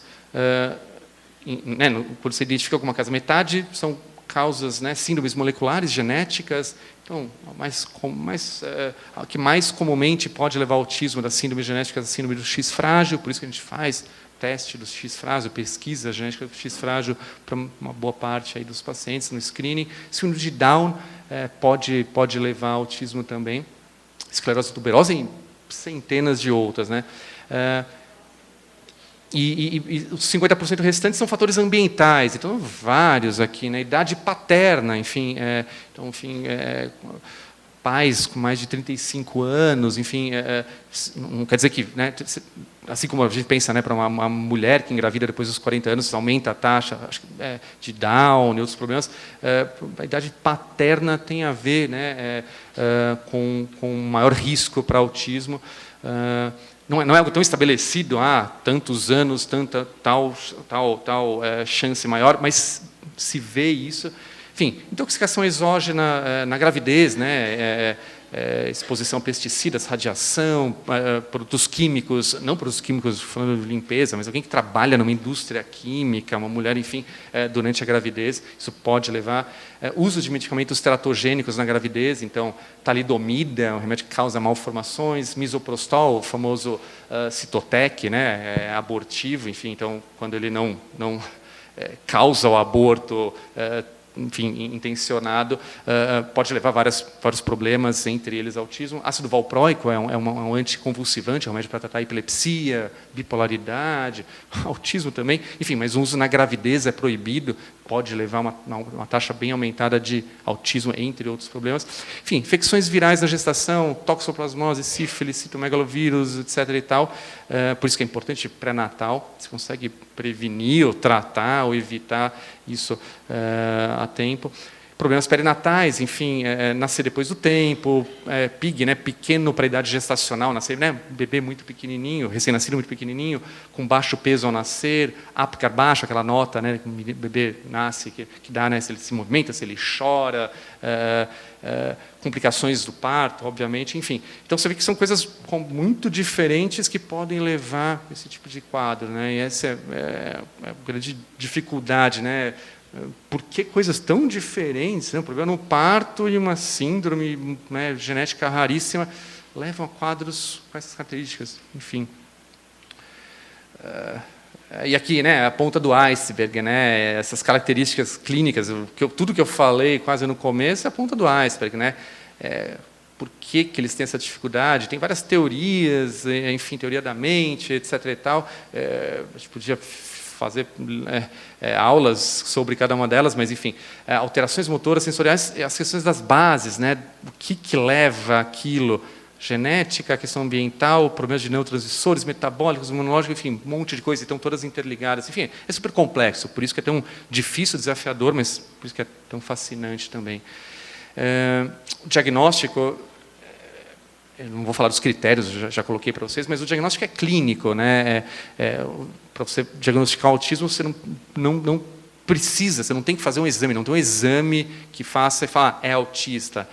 quando você identifica alguma causa, metade são causas, síndromes moleculares, genéticas. Então, o que mais comumente pode levar ao autismo das síndromes genéticas, a síndrome do X frágil, por isso que a gente faz teste do X frágil, pesquisa genética do X frágil para uma boa parte aí dos pacientes no screening. Síndrome de Down pode levar ao autismo também. Esclerose tuberosa e centenas de outras, E os 50% restantes são fatores ambientais, então vários aqui, idade paterna, pais com mais de 35 anos, não quer dizer que, assim como a gente pensa, para uma mulher que engravida depois dos 40 anos, aumenta a taxa de Down e outros problemas, a idade paterna tem a ver com maior risco para autismo. Não é algo tão estabelecido, tantos anos, tal chance maior, mas se vê isso. Enfim, intoxicação exógena na gravidez, exposição a pesticidas, radiação, produtos químicos, não produtos químicos falando de limpeza, mas alguém que trabalha numa indústria química, uma mulher, durante a gravidez, isso pode levar. Uso de medicamentos teratogênicos na gravidez, então, talidomida, um remédio que causa malformações, misoprostol, o famoso Citotec, abortivo, então, quando ele não causa o aborto, intencionado, pode levar vários problemas, entre eles autismo. Ácido valproico é um anticonvulsivante, é um remédio para tratar epilepsia, bipolaridade, autismo também. Mas o uso na gravidez é proibido, pode levar uma taxa bem aumentada de autismo, entre outros problemas. Infecções virais na gestação, toxoplasmose, sífilis, citomegalovírus, etc. e tal. Por isso que é importante pré-natal, se consegue prevenir, ou tratar, ou evitar isso a tempo. Problemas perinatais, nascer depois do tempo, PIG, pequeno para a idade gestacional, nascer, bebê muito pequenininho, recém-nascido muito pequenininho, com baixo peso ao nascer, APGAR baixo, aquela nota, que o bebê nasce, que dá, se ele se movimenta, se ele chora, complicações do parto, obviamente, Então, você vê que são coisas muito diferentes que podem levar a esse tipo de quadro, E essa é a grande dificuldade, Por que coisas tão diferentes, um problema no parto e uma síndrome genética raríssima levam a quadros com essas características, E aqui, a ponta do iceberg, essas características clínicas, tudo que eu falei quase no começo é a ponta do iceberg, Por que eles têm essa dificuldade? Tem várias teorias, teoria da mente, etc. e tal. A gente podia fazer aulas sobre cada uma delas, mas, alterações motoras, sensoriais, as questões das bases, o que leva aquilo, genética, a questão ambiental, problemas de neurotransmissores, metabólicos, imunológicos, um monte de coisas, então todas interligadas. É super complexo, por isso que é tão difícil, desafiador, mas por isso que é tão fascinante também. O diagnóstico, eu não vou falar dos critérios, já coloquei para vocês, mas o diagnóstico é clínico, para você diagnosticar autismo, você não precisa, você não tem que fazer um exame, não tem um exame que faça e fala, é autista.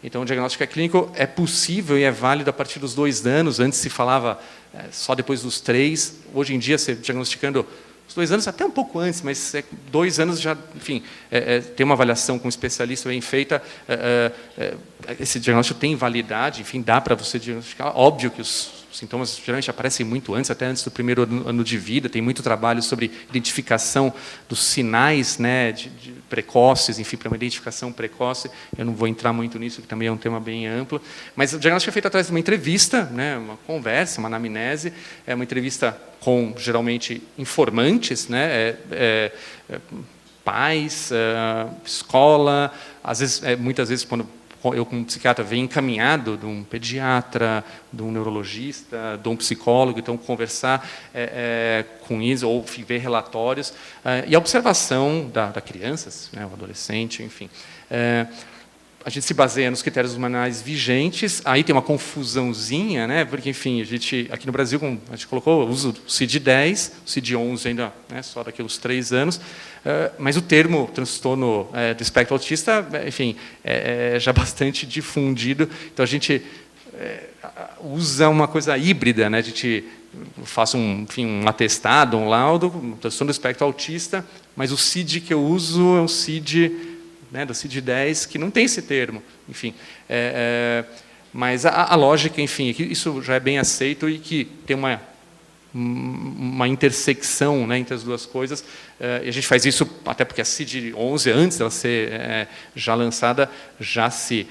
Então, o diagnóstico é clínico, é possível e é válido a partir dos 2 anos, antes se falava só depois dos 3, hoje em dia, você diagnosticando os 2 anos, até um pouco antes, mas 2 anos já, tem uma avaliação com um especialista bem feita, esse diagnóstico tem validade, dá para você diagnosticar. Óbvio que os sintomas geralmente aparecem muito antes, até antes do primeiro ano de vida, tem muito trabalho sobre identificação dos sinais de precoces, para uma identificação precoce. Eu não vou entrar muito nisso, que também é um tema bem amplo, mas o diagnóstico é feito através de uma entrevista, uma conversa, uma anamnese, é uma entrevista com, geralmente, informantes, pais, escola, muitas vezes, quando eu, como psiquiatra, venho encaminhado de um pediatra, de um neurologista, de um psicólogo, então conversar com isso, ou ver relatórios, e a observação da criança, o adolescente, a gente se baseia nos critérios manuais vigentes, aí tem uma confusãozinha, né, porque, enfim, a gente, aqui no Brasil, como a gente colocou, usa o CID-10, o CID-11 ainda, né, só daqui a uns 3 anos, mas o termo transtorno do espectro autista, enfim, é já bastante difundido, então a gente usa uma coisa híbrida, né, a gente faz um atestado, um laudo, um transtorno do espectro autista, mas o CID que eu uso é um CID, né, do CID-10, que não tem esse termo, enfim. Mas a lógica, enfim, é que isso já é bem aceito e que tem uma intersecção, né, entre as duas coisas. E a gente faz isso até porque a CID-11, antes dela ser já lançada, já se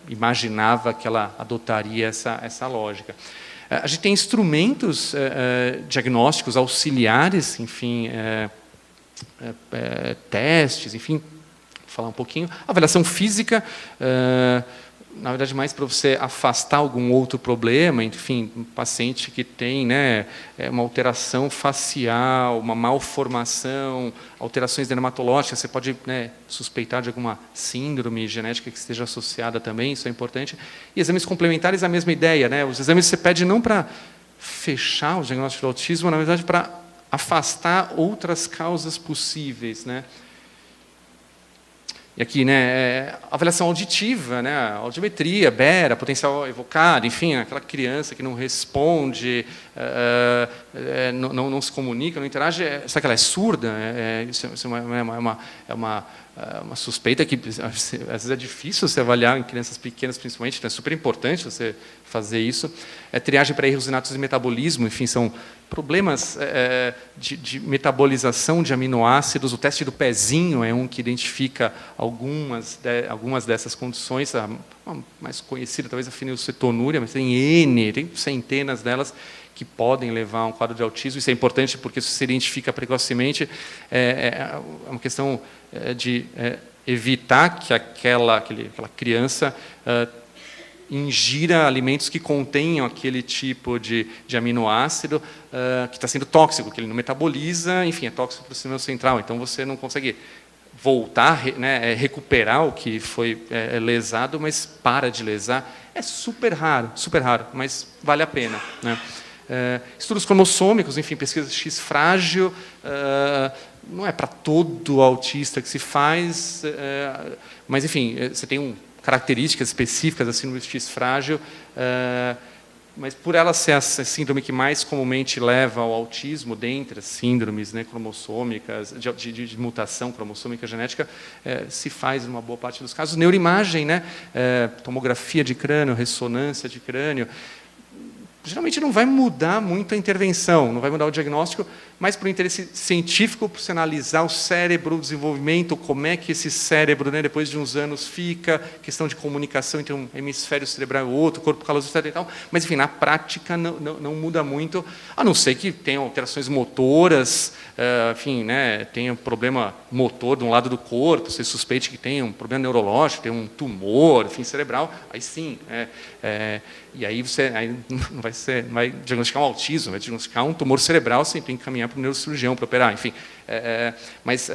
imaginava que ela adotaria essa lógica. A gente tem instrumentos diagnósticos auxiliares, enfim, testes, enfim, falar um pouquinho. Avaliação física, na verdade, mais para você afastar algum outro problema, enfim, um paciente que tem, né, uma alteração facial, uma malformação, alterações dermatológicas, você pode, né, suspeitar de alguma síndrome genética que esteja associada também, isso é importante. E exames complementares, a mesma ideia, né? Os exames você pede não para fechar o diagnóstico do autismo, na verdade, para afastar outras causas possíveis, né? E aqui, né, avaliação auditiva, né, audiometria, BERA, potencial evocado, enfim, aquela criança que não responde, não se comunica, não interage, será que ela é surda? Isso é uma suspeita que às vezes é difícil você avaliar em crianças pequenas, principalmente, então é super importante você fazer isso. Triagem para erros inatos de metabolismo, enfim, são problemas de metabolização de aminoácidos. O teste do pezinho é um que identifica algumas dessas condições. A mais conhecida, talvez, a fenilcetonúria, mas tem centenas delas que podem levar a um quadro de autismo. Isso é importante porque se identifica precocemente, é uma questão de evitar que aquela criança ingira alimentos que contenham aquele tipo de aminoácido que está sendo tóxico, que ele não metaboliza, enfim, é tóxico para o sistema central. Então, você não consegue voltar, né, recuperar o que foi lesado, mas para de lesar. É super raro, mas vale a pena, né? Estudos cromossômicos, enfim, pesquisa X frágil, não é para todo autista que se faz, mas, enfim, você tem características específicas da síndrome X frágil, mas por ela ser a síndrome que mais comumente leva ao autismo, dentre as síndromes, né, cromossômicas, de mutação cromossômica genética, se faz em uma boa parte dos casos. Neuroimagem, né, tomografia de crânio, ressonância de crânio, geralmente não vai mudar muito a intervenção, não vai mudar o diagnóstico, mas para o interesse científico, para você analisar o cérebro, o desenvolvimento, como é que esse cérebro, né, depois de uns anos, fica, questão de comunicação entre um hemisfério cerebral e o outro, corpo caloso e tal, mas, enfim, na prática não muda muito, a não ser que tenham alterações motoras, enfim, né, tenha um problema motor de um lado do corpo, você suspeite que tem um problema neurológico, tem um tumor, enfim, cerebral, aí sim, e aí você não vai diagnosticar um autismo, vai diagnosticar um tumor cerebral, você tem que caminhar para o neurocirurgião para operar, enfim. Mas,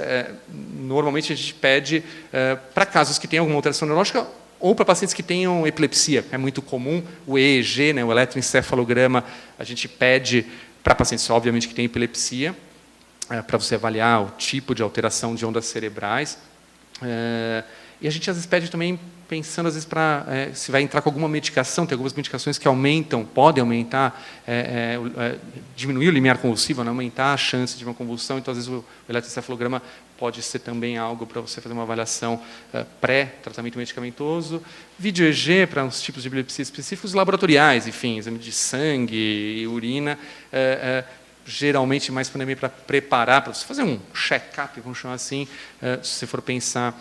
normalmente, a gente pede para casos que tenham alguma alteração neurológica ou para pacientes que tenham epilepsia. É muito comum o EEG, né, o eletroencefalograma, a gente pede para pacientes, obviamente, que têm epilepsia, para você avaliar o tipo de alteração de ondas cerebrais. E a gente, às vezes, pede também, pensando, às vezes, para se vai entrar com alguma medicação, tem algumas medicações que podem aumentar, diminuir o limiar convulsivo, né, aumentar a chance de uma convulsão, então, às vezes, o eletroencefalograma pode ser também algo para você fazer uma avaliação pré-tratamento medicamentoso. Vídeo EG para uns tipos de epilepsia específicos, laboratoriais, enfim, exame de sangue e urina, geralmente mais para preparar, para você fazer um check-up, vamos chamar assim, se você for pensar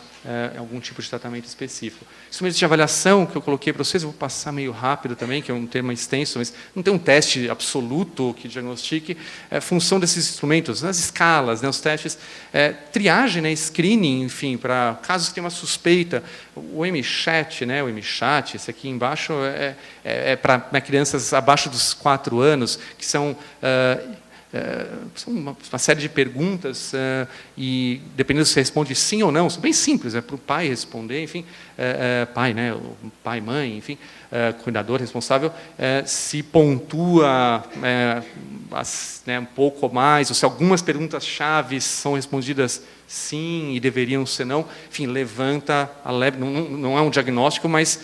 em algum tipo de tratamento específico. Instrumentos de avaliação que eu coloquei para vocês, eu vou passar meio rápido também, que é um termo extenso, mas não tem um teste absoluto que diagnostique. Função desses instrumentos, as escalas, né, os testes, triagem, né, screening, enfim, para casos que tem uma suspeita, o MChat, né, esse aqui embaixo é para crianças abaixo dos 4 anos, que são são uma série de perguntas, e dependendo se você responde sim ou não, são bem simples, para o pai responder, enfim, pai, né, o pai, mãe, enfim, cuidador responsável, se pontua um pouco mais, ou se algumas perguntas-chave são respondidas sim e deveriam ser não, enfim, levanta a leve, não é um diagnóstico, mas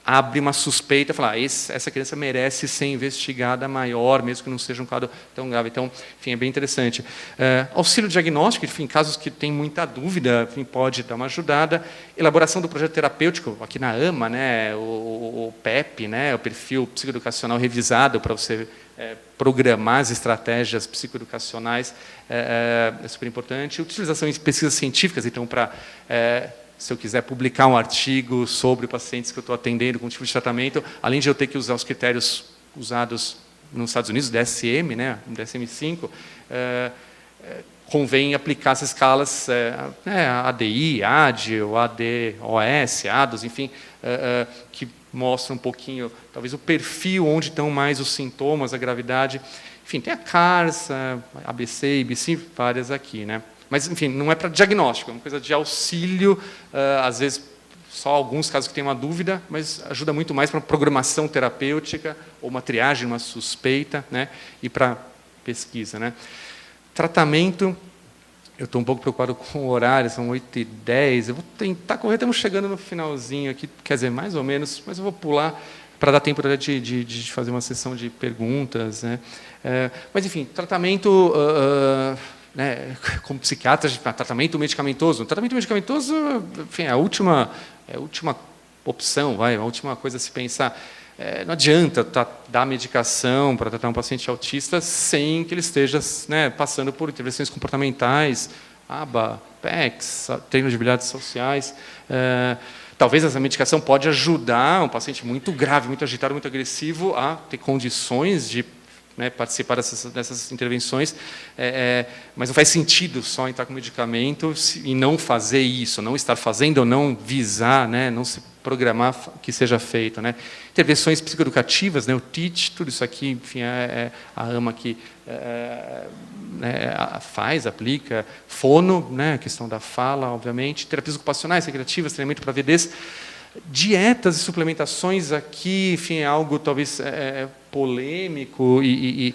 abre uma suspeita, fala, essa criança merece ser investigada maior, mesmo que não seja um quadro tão grave. Então, enfim, é bem interessante. Auxílio diagnóstico, enfim, casos que tem muita dúvida, enfim, pode dar uma ajudada. Elaboração do projeto terapêutico, aqui na AMA, né, o PEP, né, o perfil psicoeducacional revisado para você programar as estratégias psicoeducacionais, é super importante. Utilização de pesquisas científicas, então, para se eu quiser publicar um artigo sobre pacientes que eu estou atendendo com um tipo de tratamento, além de eu ter que usar os critérios usados nos Estados Unidos, DSM, né, DSM-5, convém aplicar essas escalas, ADI, ADIO, ADOS, ADOS, enfim, que mostram um pouquinho, talvez, o perfil onde estão mais os sintomas, a gravidade. Enfim, tem a CARS, ABC, IBC, várias aqui, né? Mas, enfim, não é para diagnóstico, é uma coisa de auxílio, às vezes só alguns casos que tem uma dúvida, mas ajuda muito mais para programação terapêutica, ou uma triagem, uma suspeita, né, e para pesquisa, né. Tratamento, eu estou um pouco preocupado com o horário, são 8h10, eu vou tentar correr, estamos chegando no finalzinho aqui, quer dizer, mais ou menos, mas eu vou pular para dar tempo de fazer uma sessão de perguntas, né. Mas, enfim, tratamento... né, como psiquiatra, tratamento medicamentoso. O tratamento medicamentoso, enfim, é a última opção, a última coisa a se pensar. Não adianta dar medicação para tratar um paciente autista sem que ele esteja, né, passando por intervenções comportamentais, ABA, PECs, treinos de habilidades sociais. Talvez essa medicação pode ajudar um paciente muito grave, muito agitado, muito agressivo a ter condições de participar dessas intervenções, mas não faz sentido só entrar com medicamento e não fazer isso, não estar fazendo ou não visar, né, não se programar que seja feito, né. Intervenções psicoeducativas, né, o TEACH, tudo isso aqui, enfim, a AMA que faz, aplica, fono, né, a questão da fala, obviamente, terapias ocupacionais, recreativas, treinamento para VDs, dietas e suplementações aqui, enfim, é algo talvez polêmico e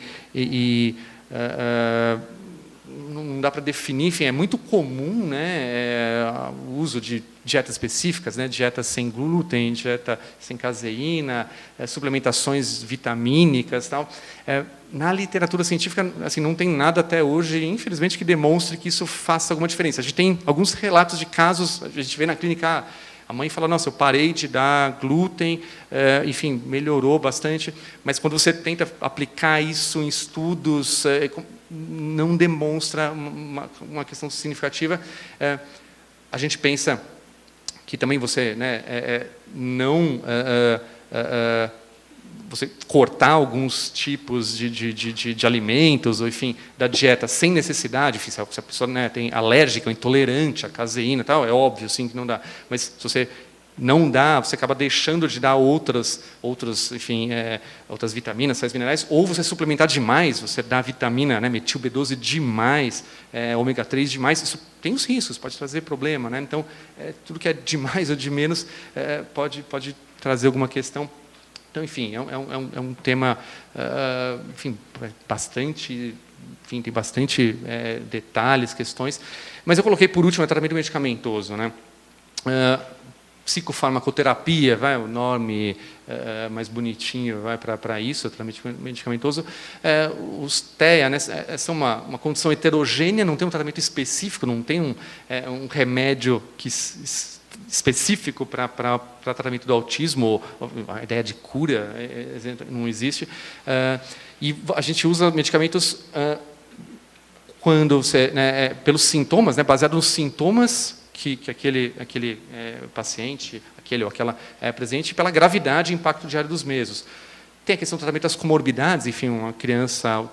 não dá para definir, enfim, é muito comum, né, o uso de dietas específicas, né, dieta sem glúten, dieta sem caseína, suplementações vitamínicas, tal. Na literatura científica, assim, não tem nada até hoje, infelizmente, que demonstre que isso faça alguma diferença. A gente tem alguns relatos de casos, a gente vê na clínica, a mãe fala, nossa, eu parei de dar glúten, enfim, melhorou bastante, mas quando você tenta aplicar isso em estudos, não demonstra uma questão significativa. A gente pensa que também você, né, você cortar alguns tipos de alimentos, ou, enfim, da dieta sem necessidade, enfim, se a pessoa, né, tem alérgica ou intolerante à caseína, tal, é óbvio, sim, que não dá. Mas se você não dá, você acaba deixando de dar outras vitaminas, sais minerais, ou você suplementar demais, você dá vitamina, né, metil B12 demais, ômega 3 demais, isso tem os riscos, pode trazer problema, né? Então, tudo que é demais ou de menos pode trazer alguma questão. Então, enfim, é um tema, enfim, bastante, enfim, tem bastante detalhes, questões, mas eu coloquei por último o tratamento medicamentoso, né? Psicofarmacoterapia, o nome mais bonitinho para isso, o tratamento medicamentoso. Os TEA, né, são uma condição heterogênea, não tem um tratamento específico, não tem um remédio específico para tratamento do autismo, a ideia de cura não existe. E a gente usa medicamentos quando você, né, pelos sintomas, né, baseado nos sintomas que aquele paciente, aquele ou aquela apresente, pela gravidade e impacto diário dos mesmos. Tem a questão do tratamento das comorbidades, enfim, uma criança,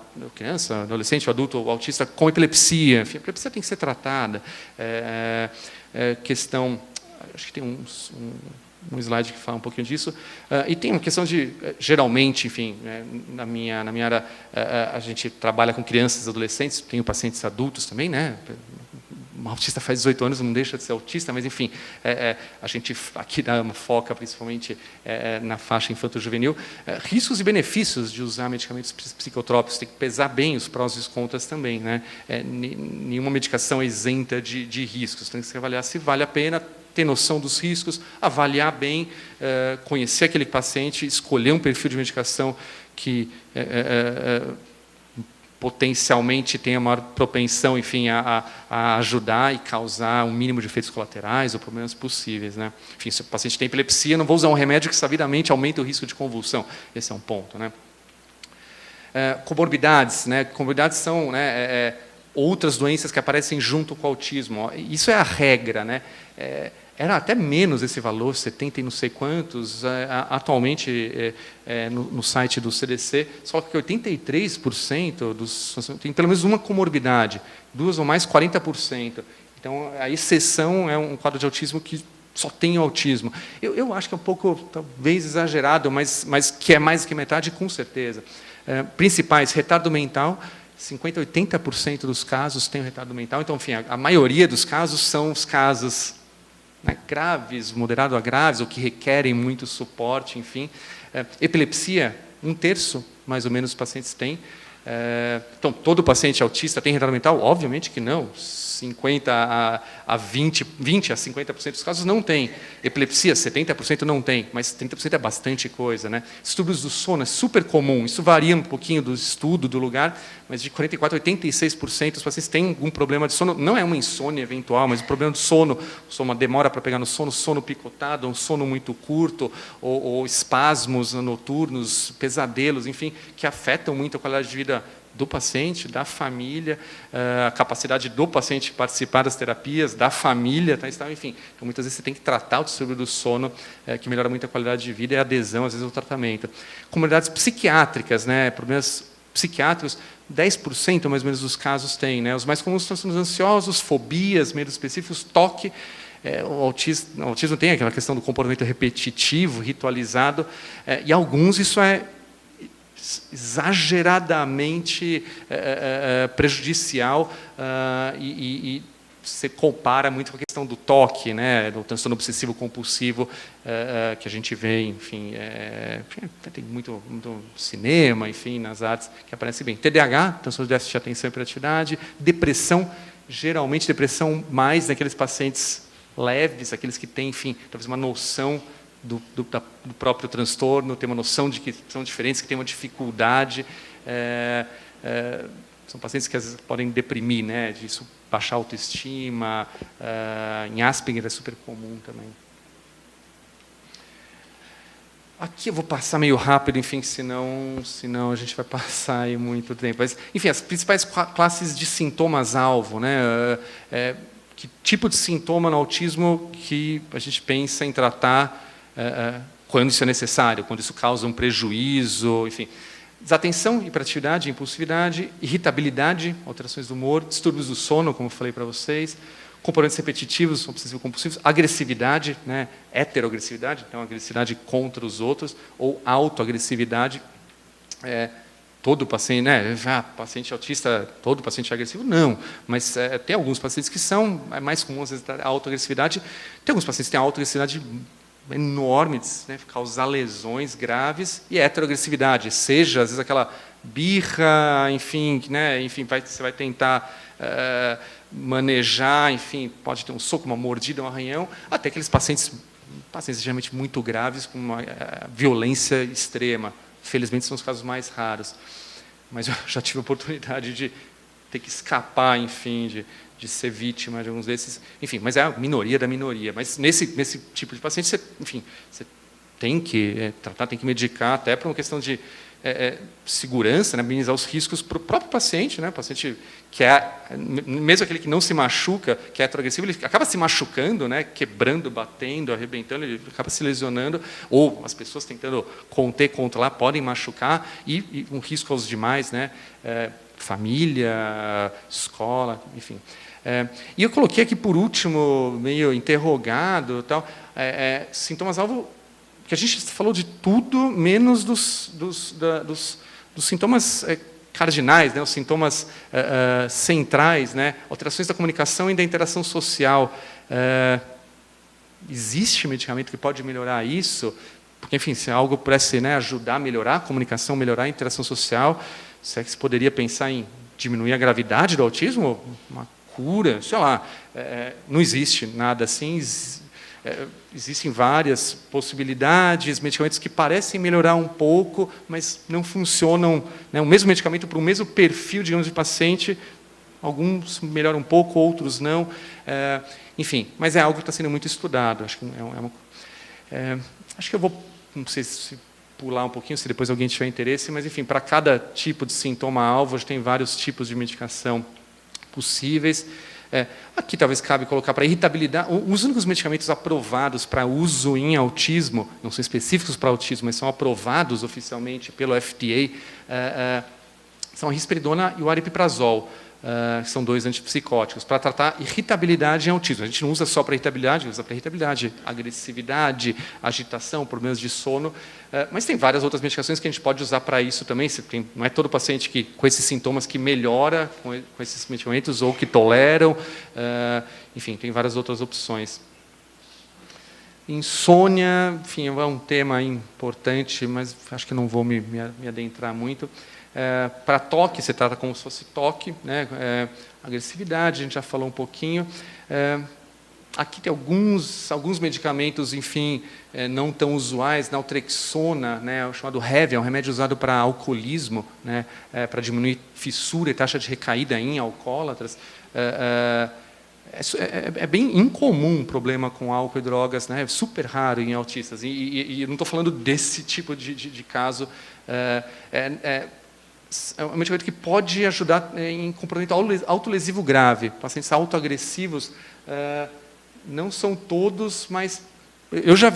adolescente, adulto ou autista com epilepsia, enfim, a epilepsia tem que ser tratada. Questão, acho que tem um slide que fala um pouquinho disso. E tem uma questão de, geralmente, enfim, na minha área, a gente trabalha com crianças e adolescentes, tenho pacientes adultos também, né? Um autista faz 18 anos, não deixa de ser autista, mas, enfim, a gente aqui dá uma foca, principalmente na faixa infanto-juvenil. Riscos e benefícios de usar medicamentos psicotrópicos, tem que pesar bem os prós e os contras também, né? Nenhuma medicação é isenta de riscos, tem que se avaliar se vale a pena, ter noção dos riscos, avaliar bem, conhecer aquele paciente, escolher um perfil de medicação que potencialmente tem a maior propensão, enfim, a ajudar e causar o mínimo de efeitos colaterais ou problemas possíveis, né? Enfim, se o paciente tem epilepsia, não vou usar um remédio que sabidamente aumenta o risco de convulsão. Esse é um ponto, né? Comorbidades, né? Comorbidades são, né, outras doenças que aparecem junto com o autismo. Isso é a regra, né? Era até menos esse valor, 70 e não sei quantos, atualmente no site do CDC, só que 83% tem pelo menos uma comorbidade, 2 ou mais, 40%. Então, a exceção é um quadro de autismo que só tem autismo. Eu acho que é um pouco, talvez, exagerado, mas que é mais que metade, com certeza. Principais, retardo mental, 50% a 80% dos casos têm retardo mental. Então, enfim, a maioria dos casos são os casos, né, graves, moderado a graves, ou que requerem muito suporte, enfim. Epilepsia, 1/3, mais ou menos, dos pacientes têm. Então, todo paciente autista tem retardo mental? Obviamente que não. 20 a 50% dos casos não tem. Epilepsia, 70% não tem, mas 30% é bastante coisa, né? Distúrbios do sono é super comum, isso varia um pouquinho do estudo, do lugar, mas de 44% a 86% dos pacientes têm algum problema de sono, não é uma insônia eventual, mas um problema de sono, uma demora para pegar no sono, sono picotado, um sono muito curto, ou espasmos noturnos, pesadelos, enfim, que afetam muito a qualidade de vida do paciente, da família, a capacidade do paciente participar das terapias, da família, enfim. Então, muitas vezes você tem que tratar o distúrbio do sono, que melhora muito a qualidade de vida e a adesão, às vezes, ao tratamento. Comorbidades psiquiátricas, né, problemas psiquiátricos, 10% mais ou menos dos casos têm, né? Os mais comuns são transtornos ansiosos, fobias, medos específicos, toque. O autismo tem aquela questão do comportamento repetitivo, ritualizado, e alguns isso é exageradamente prejudicial, e você compara muito com a questão do toque, né, do transtorno obsessivo compulsivo, que a gente vê, enfim, tem muito cinema, enfim, nas artes, que aparece bem. TDAH, transtorno de déficit de atenção e hiperatividade, depressão, geralmente depressão mais naqueles pacientes leves, aqueles que têm, enfim, talvez uma noção do próprio transtorno, ter uma noção de que são diferentes, que têm uma dificuldade. São pacientes que às vezes podem deprimir, né, disso, baixar a autoestima. Em Asperger é super comum também. Aqui eu vou passar meio rápido, enfim, senão a gente vai passar aí muito tempo. Mas, enfim, as principais classes de sintomas-alvo, né? Que tipo de sintoma no autismo que a gente pensa em tratar quando isso é necessário, quando isso causa um prejuízo, enfim. Desatenção, hiperatividade, impulsividade, irritabilidade, alterações do humor, distúrbios do sono, como eu falei para vocês, comportamentos repetitivos, obsessivo-compulsivos, agressividade, né, heteroagressividade, então agressividade contra os outros, ou autoagressividade. Todo paciente, né, paciente autista, todo paciente é agressivo? Não, mas tem alguns pacientes que são, é mais comum às vezes a autoagressividade, tem alguns pacientes que têm autoagressividade enormes, né, causar lesões graves, e heteroagressividade, seja às vezes aquela birra, enfim, né, enfim, você vai tentar manejar, enfim, pode ter um soco, uma mordida, um arranhão, até aqueles pacientes geralmente muito graves, com uma violência extrema. Felizmente são os casos mais raros, mas eu já tive a oportunidade de ter que escapar, enfim, de ser vítima de alguns desses, enfim, mas é a minoria da minoria. Mas nesse tipo de paciente, você tem que tratar, tem que medicar, até por uma questão de segurança, né, minimizar os riscos para o próprio paciente, né, o paciente que mesmo aquele que não se machuca, que é heteroagressivo, ele acaba se machucando, né, quebrando, batendo, arrebentando, ele acaba se lesionando, ou as pessoas tentando conter, controlar, podem machucar, e um risco aos demais, né, família, escola, enfim. E eu coloquei aqui, por último, meio interrogado, tal, sintomas-alvo, que a gente falou de tudo, menos dos sintomas cardinais, né, os sintomas centrais, né, alterações da comunicação e da interação social. Existe medicamento que pode melhorar isso? Porque, enfim, se algo pudesse, né, ajudar a melhorar a comunicação, melhorar a interação social, será que se poderia pensar em diminuir a gravidade do autismo? Uma cura? Sei lá. Não existe nada assim. Existem várias possibilidades, medicamentos que parecem melhorar um pouco, mas não funcionam, né, o mesmo medicamento para o mesmo perfil, digamos, de paciente, alguns melhoram um pouco, outros não. Enfim, mas é algo que está sendo muito estudado. Acho que acho que eu vou, não sei se pular um pouquinho, se depois alguém tiver interesse, mas, enfim, para cada tipo de sintoma-alvo, a gente tem vários tipos de medicação possíveis. Aqui talvez cabe colocar para irritabilidade. Os únicos medicamentos aprovados para uso em autismo, não são específicos para autismo, mas são aprovados oficialmente pelo FDA, são a risperidona e o aripiprazol. São 2 antipsicóticos, para tratar irritabilidade em autismo. A gente não usa só para irritabilidade, usa para irritabilidade, agressividade, agitação, problemas de sono, mas tem várias outras medicações que a gente pode usar para isso também. Não é todo paciente que, com esses sintomas que melhora com esses medicamentos ou que toleram, enfim, tem várias outras opções. Insônia, enfim, é um tema importante, mas acho que não vou me adentrar muito. Para toque, se trata como se fosse toque, né? Agressividade, a gente já falou um pouquinho. Aqui tem alguns medicamentos, enfim, não tão usuais. Naltrexona, né, o chamado Heavy, é um remédio usado para alcoolismo, né, para diminuir fissura e taxa de recaída em alcoólatras. É bem incomum um problema com álcool e drogas, né? É super raro em autistas. E eu não estou falando desse tipo de caso. É um medicamento que pode ajudar em comportamento autolesivo grave. Pacientes autoagressivos, não são todos, mas eu já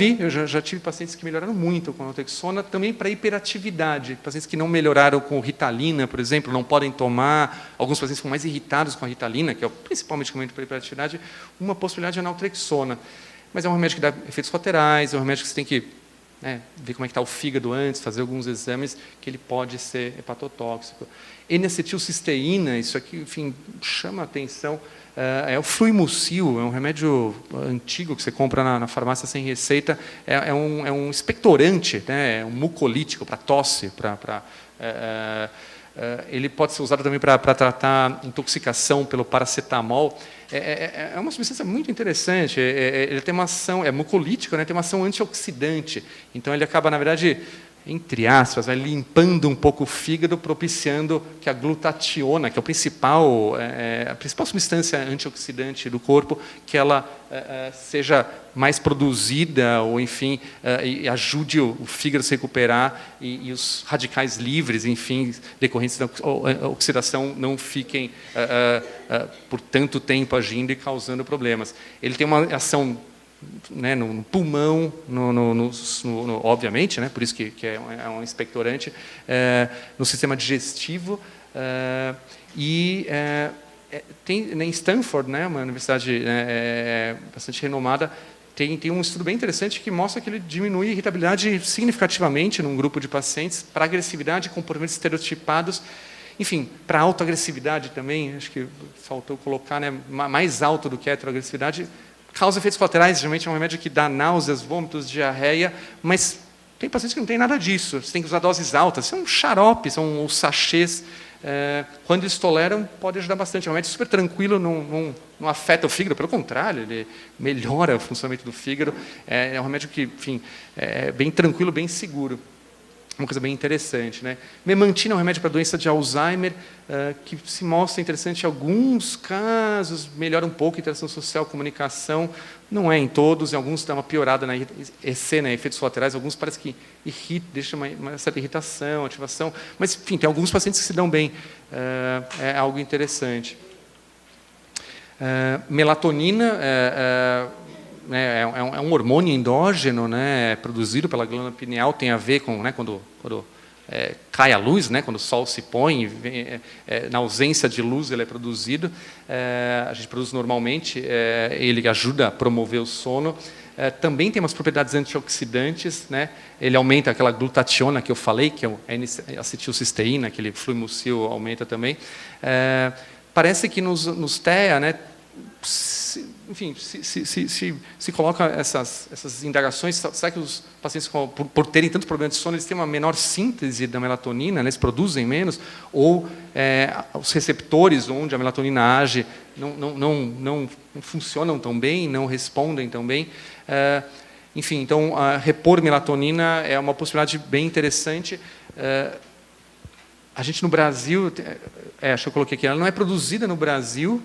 tive pacientes que melhoraram muito com naltrexona, também para hiperatividade. Pacientes que não melhoraram com Ritalina, por exemplo, não podem tomar. Alguns pacientes ficam mais irritados com a Ritalina, que é o principal medicamento para hiperatividade. Uma possibilidade é a naltrexona. Mas é um remédio que dá efeitos colaterais, é um remédio que você tem que ver como é que está o fígado antes, fazer alguns exames, que ele pode ser hepatotóxico. N-acetilcisteína, isso aqui, enfim, chama a atenção, é o Fluimucil, é um remédio antigo que você compra na farmácia sem receita, é um expectorante, né, é um mucolítico para tosse, ele pode ser usado também para tratar intoxicação pelo paracetamol. É uma substância muito interessante. Ele tem uma ação, é mucolítico, né? Tem uma ação antioxidante. Então ele acaba, na verdade, entre aspas, vai limpando um pouco o fígado, propiciando que a glutationa, que é a principal substância antioxidante do corpo, que ela seja mais produzida, ou enfim, e ajude o fígado a se recuperar e os radicais livres, enfim, decorrentes da oxidação, não fiquem por tanto tempo agindo e causando problemas. Ele tem uma ação, né, no pulmão, obviamente, né, por isso que é um expectorante, no sistema digestivo, e tem em Stanford, né, uma universidade bastante renomada, tem um estudo bem interessante que mostra que ele diminui a irritabilidade significativamente num grupo de pacientes para agressividade, comportamentos estereotipados. Enfim, para autoagressividade também, acho que faltou colocar, né, mais alto do que a heteroagressividade, causa efeitos colaterais. Geralmente é um remédio que dá náuseas, vômitos, diarreia, mas tem pacientes que não tem nada disso. Você tem que usar doses altas. São xaropes, são os sachês. Quando eles toleram, pode ajudar bastante. É um remédio super tranquilo, não afeta o fígado, pelo contrário, ele melhora o funcionamento do fígado. É um remédio que, enfim, é bem tranquilo, bem seguro. Uma coisa bem interessante, né? Memantina é um remédio para a doença de Alzheimer, que se mostra interessante em alguns casos, melhora um pouco a interação social, comunicação, não é em todos, em alguns dá uma piorada na EC, né, efeitos colaterais, alguns parece que deixa uma certa irritação, ativação, mas, enfim, tem alguns pacientes que se dão bem, é algo interessante. Melatonina é um hormônio endógeno, né, produzido pela glândula pineal, tem a ver com, né, quando cai a luz, né, quando o sol se põe, na ausência de luz ele é produzido, a gente produz normalmente, ele ajuda a promover o sono. Também tem umas propriedades antioxidantes, né? Ele aumenta aquela glutationa que eu falei, que é a acetilcisteína, aquele fluimucil aumenta também. Parece que nos TEA, né, enfim, se coloca essas indagações, será que os pacientes, por terem tantos problemas de sono, eles têm uma menor síntese da melatonina, né, eles produzem menos, ou os receptores onde a melatonina age não funcionam tão bem, não respondem tão bem. Enfim, então, repor melatonina é uma possibilidade bem interessante. A gente no Brasil, acho que eu coloquei aqui, ela não é produzida no Brasil,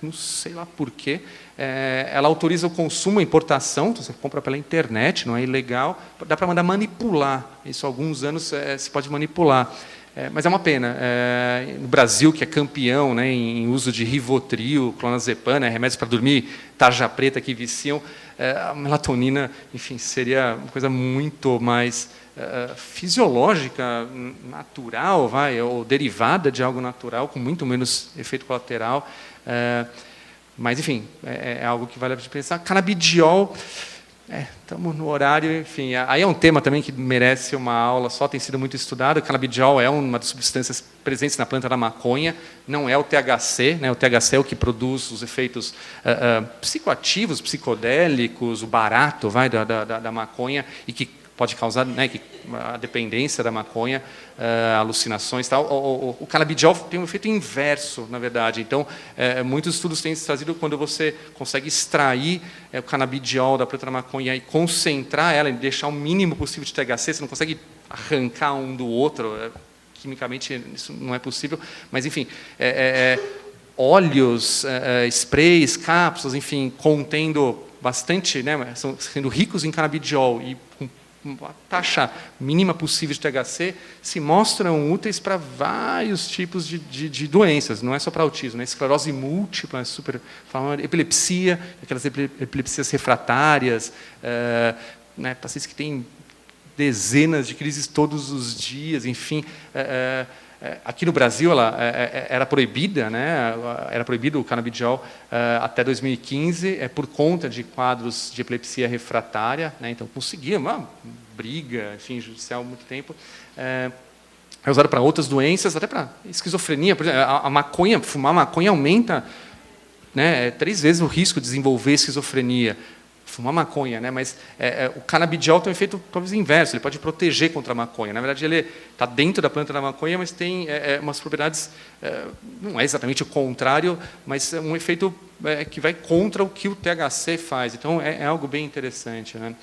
não sei lá por quê. Ela autoriza o consumo, a importação, então você compra pela internet, não é ilegal. Dá para mandar manipular, isso há alguns anos se pode manipular. Mas é uma pena. No Brasil, que é campeão, né, em uso de Rivotril, clonazepam, né, remédios para dormir, tarja preta que viciam, a melatonina, enfim, seria uma coisa muito mais fisiológica, natural, ou derivada de algo natural, com muito menos efeito colateral. Mas, enfim, é algo que vale a pena pensar. Canabidiol, estamos no horário, enfim. Aí é um tema também que merece uma aula só, tem sido muito estudado. O canabidiol é uma das substâncias presentes na planta da maconha, não é o THC, né? O THC é o que produz os efeitos psicoativos, psicodélicos, o barato da maconha, e que pode causar, né, a dependência da maconha, alucinações e tal. O canabidiol tem um efeito inverso, na verdade. Então, muitos estudos têm trazido quando você consegue extrair o canabidiol da planta da maconha e concentrar ela, e deixar o mínimo possível de THC, você não consegue arrancar um do outro, quimicamente isso não é possível, mas, enfim, óleos, sprays, cápsulas, enfim, contendo bastante, né, sendo ricos em canabidiol e com a taxa mínima possível de THC, se mostram úteis para vários tipos de doenças, não é só para autismo, né? Esclerose múltipla, epilepsia, aquelas epilepsias refratárias, né? Pacientes que têm dezenas de crises todos os dias, enfim. Aqui no Brasil ela era proibida, né? Era proibido o canabidiol até 2015, por conta de quadros de epilepsia refratária, né? Então conseguia uma briga, enfim, judicial há muito tempo. É usado para outras doenças, até para esquizofrenia, por exemplo, a maconha, fumar maconha aumenta, né, 3 vezes o risco de desenvolver esquizofrenia. Fumar maconha, né? Mas o canabidiol tem um efeito talvez inverso, ele pode proteger contra a maconha. Na verdade, ele está dentro da planta da maconha, mas tem umas propriedades, não é exatamente o contrário, mas é um efeito que vai contra o que o THC faz. Então, é algo bem interessante, né?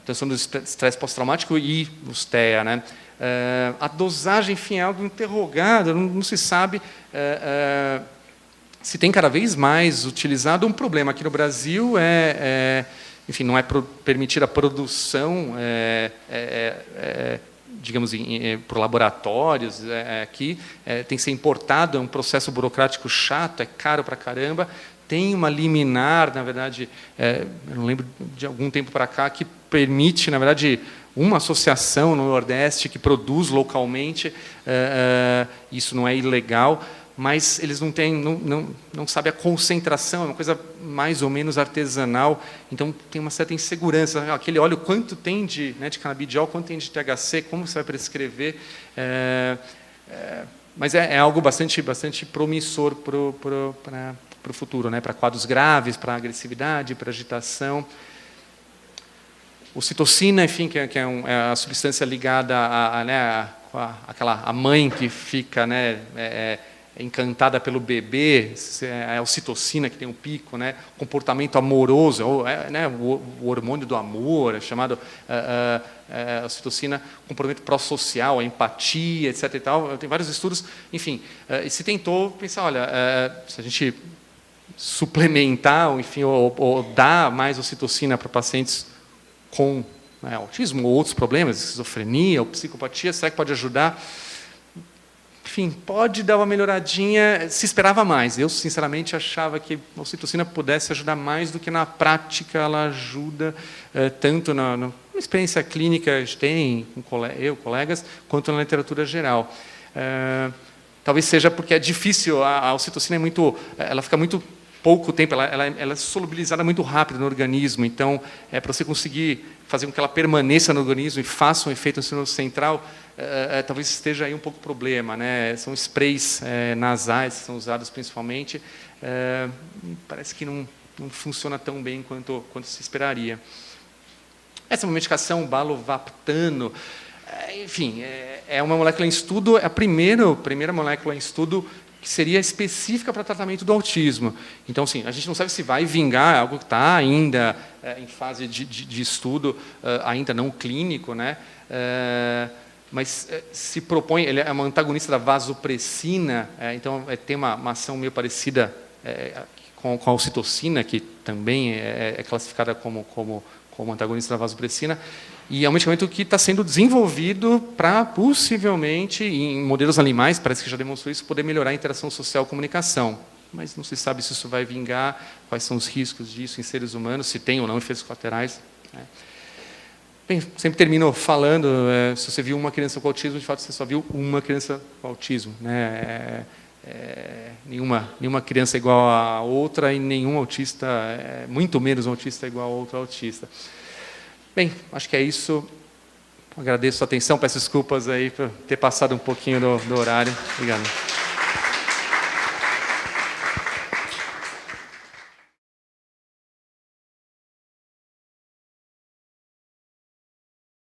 Transtorno do estresse pós-traumático e os TEA, né? A dosagem, enfim, é algo interrogado, não se sabe. Se tem cada vez mais utilizado, um problema aqui no Brasil enfim, não é permitir a produção, digamos, por laboratórios. Aqui tem que ser importado, é um processo burocrático chato, é caro para caramba. Tem uma liminar, na verdade, eu não lembro de algum tempo para cá, que permite, na verdade, uma associação no Nordeste que produz localmente. Isso não é ilegal, mas eles não têm, não sabem a concentração, é uma coisa mais ou menos artesanal, então tem uma certa insegurança. Aquele óleo, quanto tem de canabidiol, quanto tem de THC, como você vai prescrever? Mas é algo bastante promissor para o futuro, né? Para quadros graves, para agressividade, para agitação. Ocitocina, enfim, que é a substância ligada a mãe que fica, né, encantada pelo bebê, é a ocitocina que tem um pico, né? Comportamento amoroso, né? o hormônio do amor, é chamado a ocitocina, comportamento pró-social, a empatia, etc. E tal. Tem vários estudos, enfim, e se tentou pensar, olha, se a gente suplementar, enfim, ou dar mais ocitocina para pacientes com autismo ou outros problemas, esquizofrenia ou psicopatia, será que pode ajudar? Enfim, pode dar uma melhoradinha, se esperava mais. Eu, sinceramente, achava que a ocitocina pudesse ajudar mais do que na prática ela ajuda, tanto na uma experiência clínica a gente tem, colegas, quanto na literatura geral. Talvez seja porque é difícil, a ocitocina é muito, ela fica muito pouco tempo, ela é solubilizada muito rápido no organismo, então, para você conseguir fazer com que ela permaneça no organismo e faça um efeito no sistema central, talvez esteja aí um pouco problema, né? São sprays nasais que são usados principalmente, parece que não funciona tão bem quanto se esperaria. Essa medicação, balovaptano, enfim, é uma molécula em estudo, é a primeira molécula em estudo que seria específica para tratamento do autismo. Então, sim, a gente não sabe se vai vingar, algo que está ainda em fase de estudo, ainda não clínico, né? Mas se propõe, ele é uma antagonista da vasopressina, então tem uma ação meio parecida com a ocitocina, que também é classificada como antagonista da vasopressina, e é um medicamento que está sendo desenvolvido para, possivelmente, em modelos animais, parece que já demonstrou isso, poder melhorar a interação social e comunicação. Mas não se sabe se isso vai vingar, quais são os riscos disso em seres humanos, se tem ou não efeitos colaterais. Bem, sempre termino falando, se você viu uma criança com autismo, de fato você só viu uma criança com autismo, né? Nenhuma criança é igual a outra e nenhum autista, muito menos um autista é igual a outro autista. Bem, acho que é isso. Agradeço a atenção, peço desculpas aí por ter passado um pouquinho do horário. Obrigado.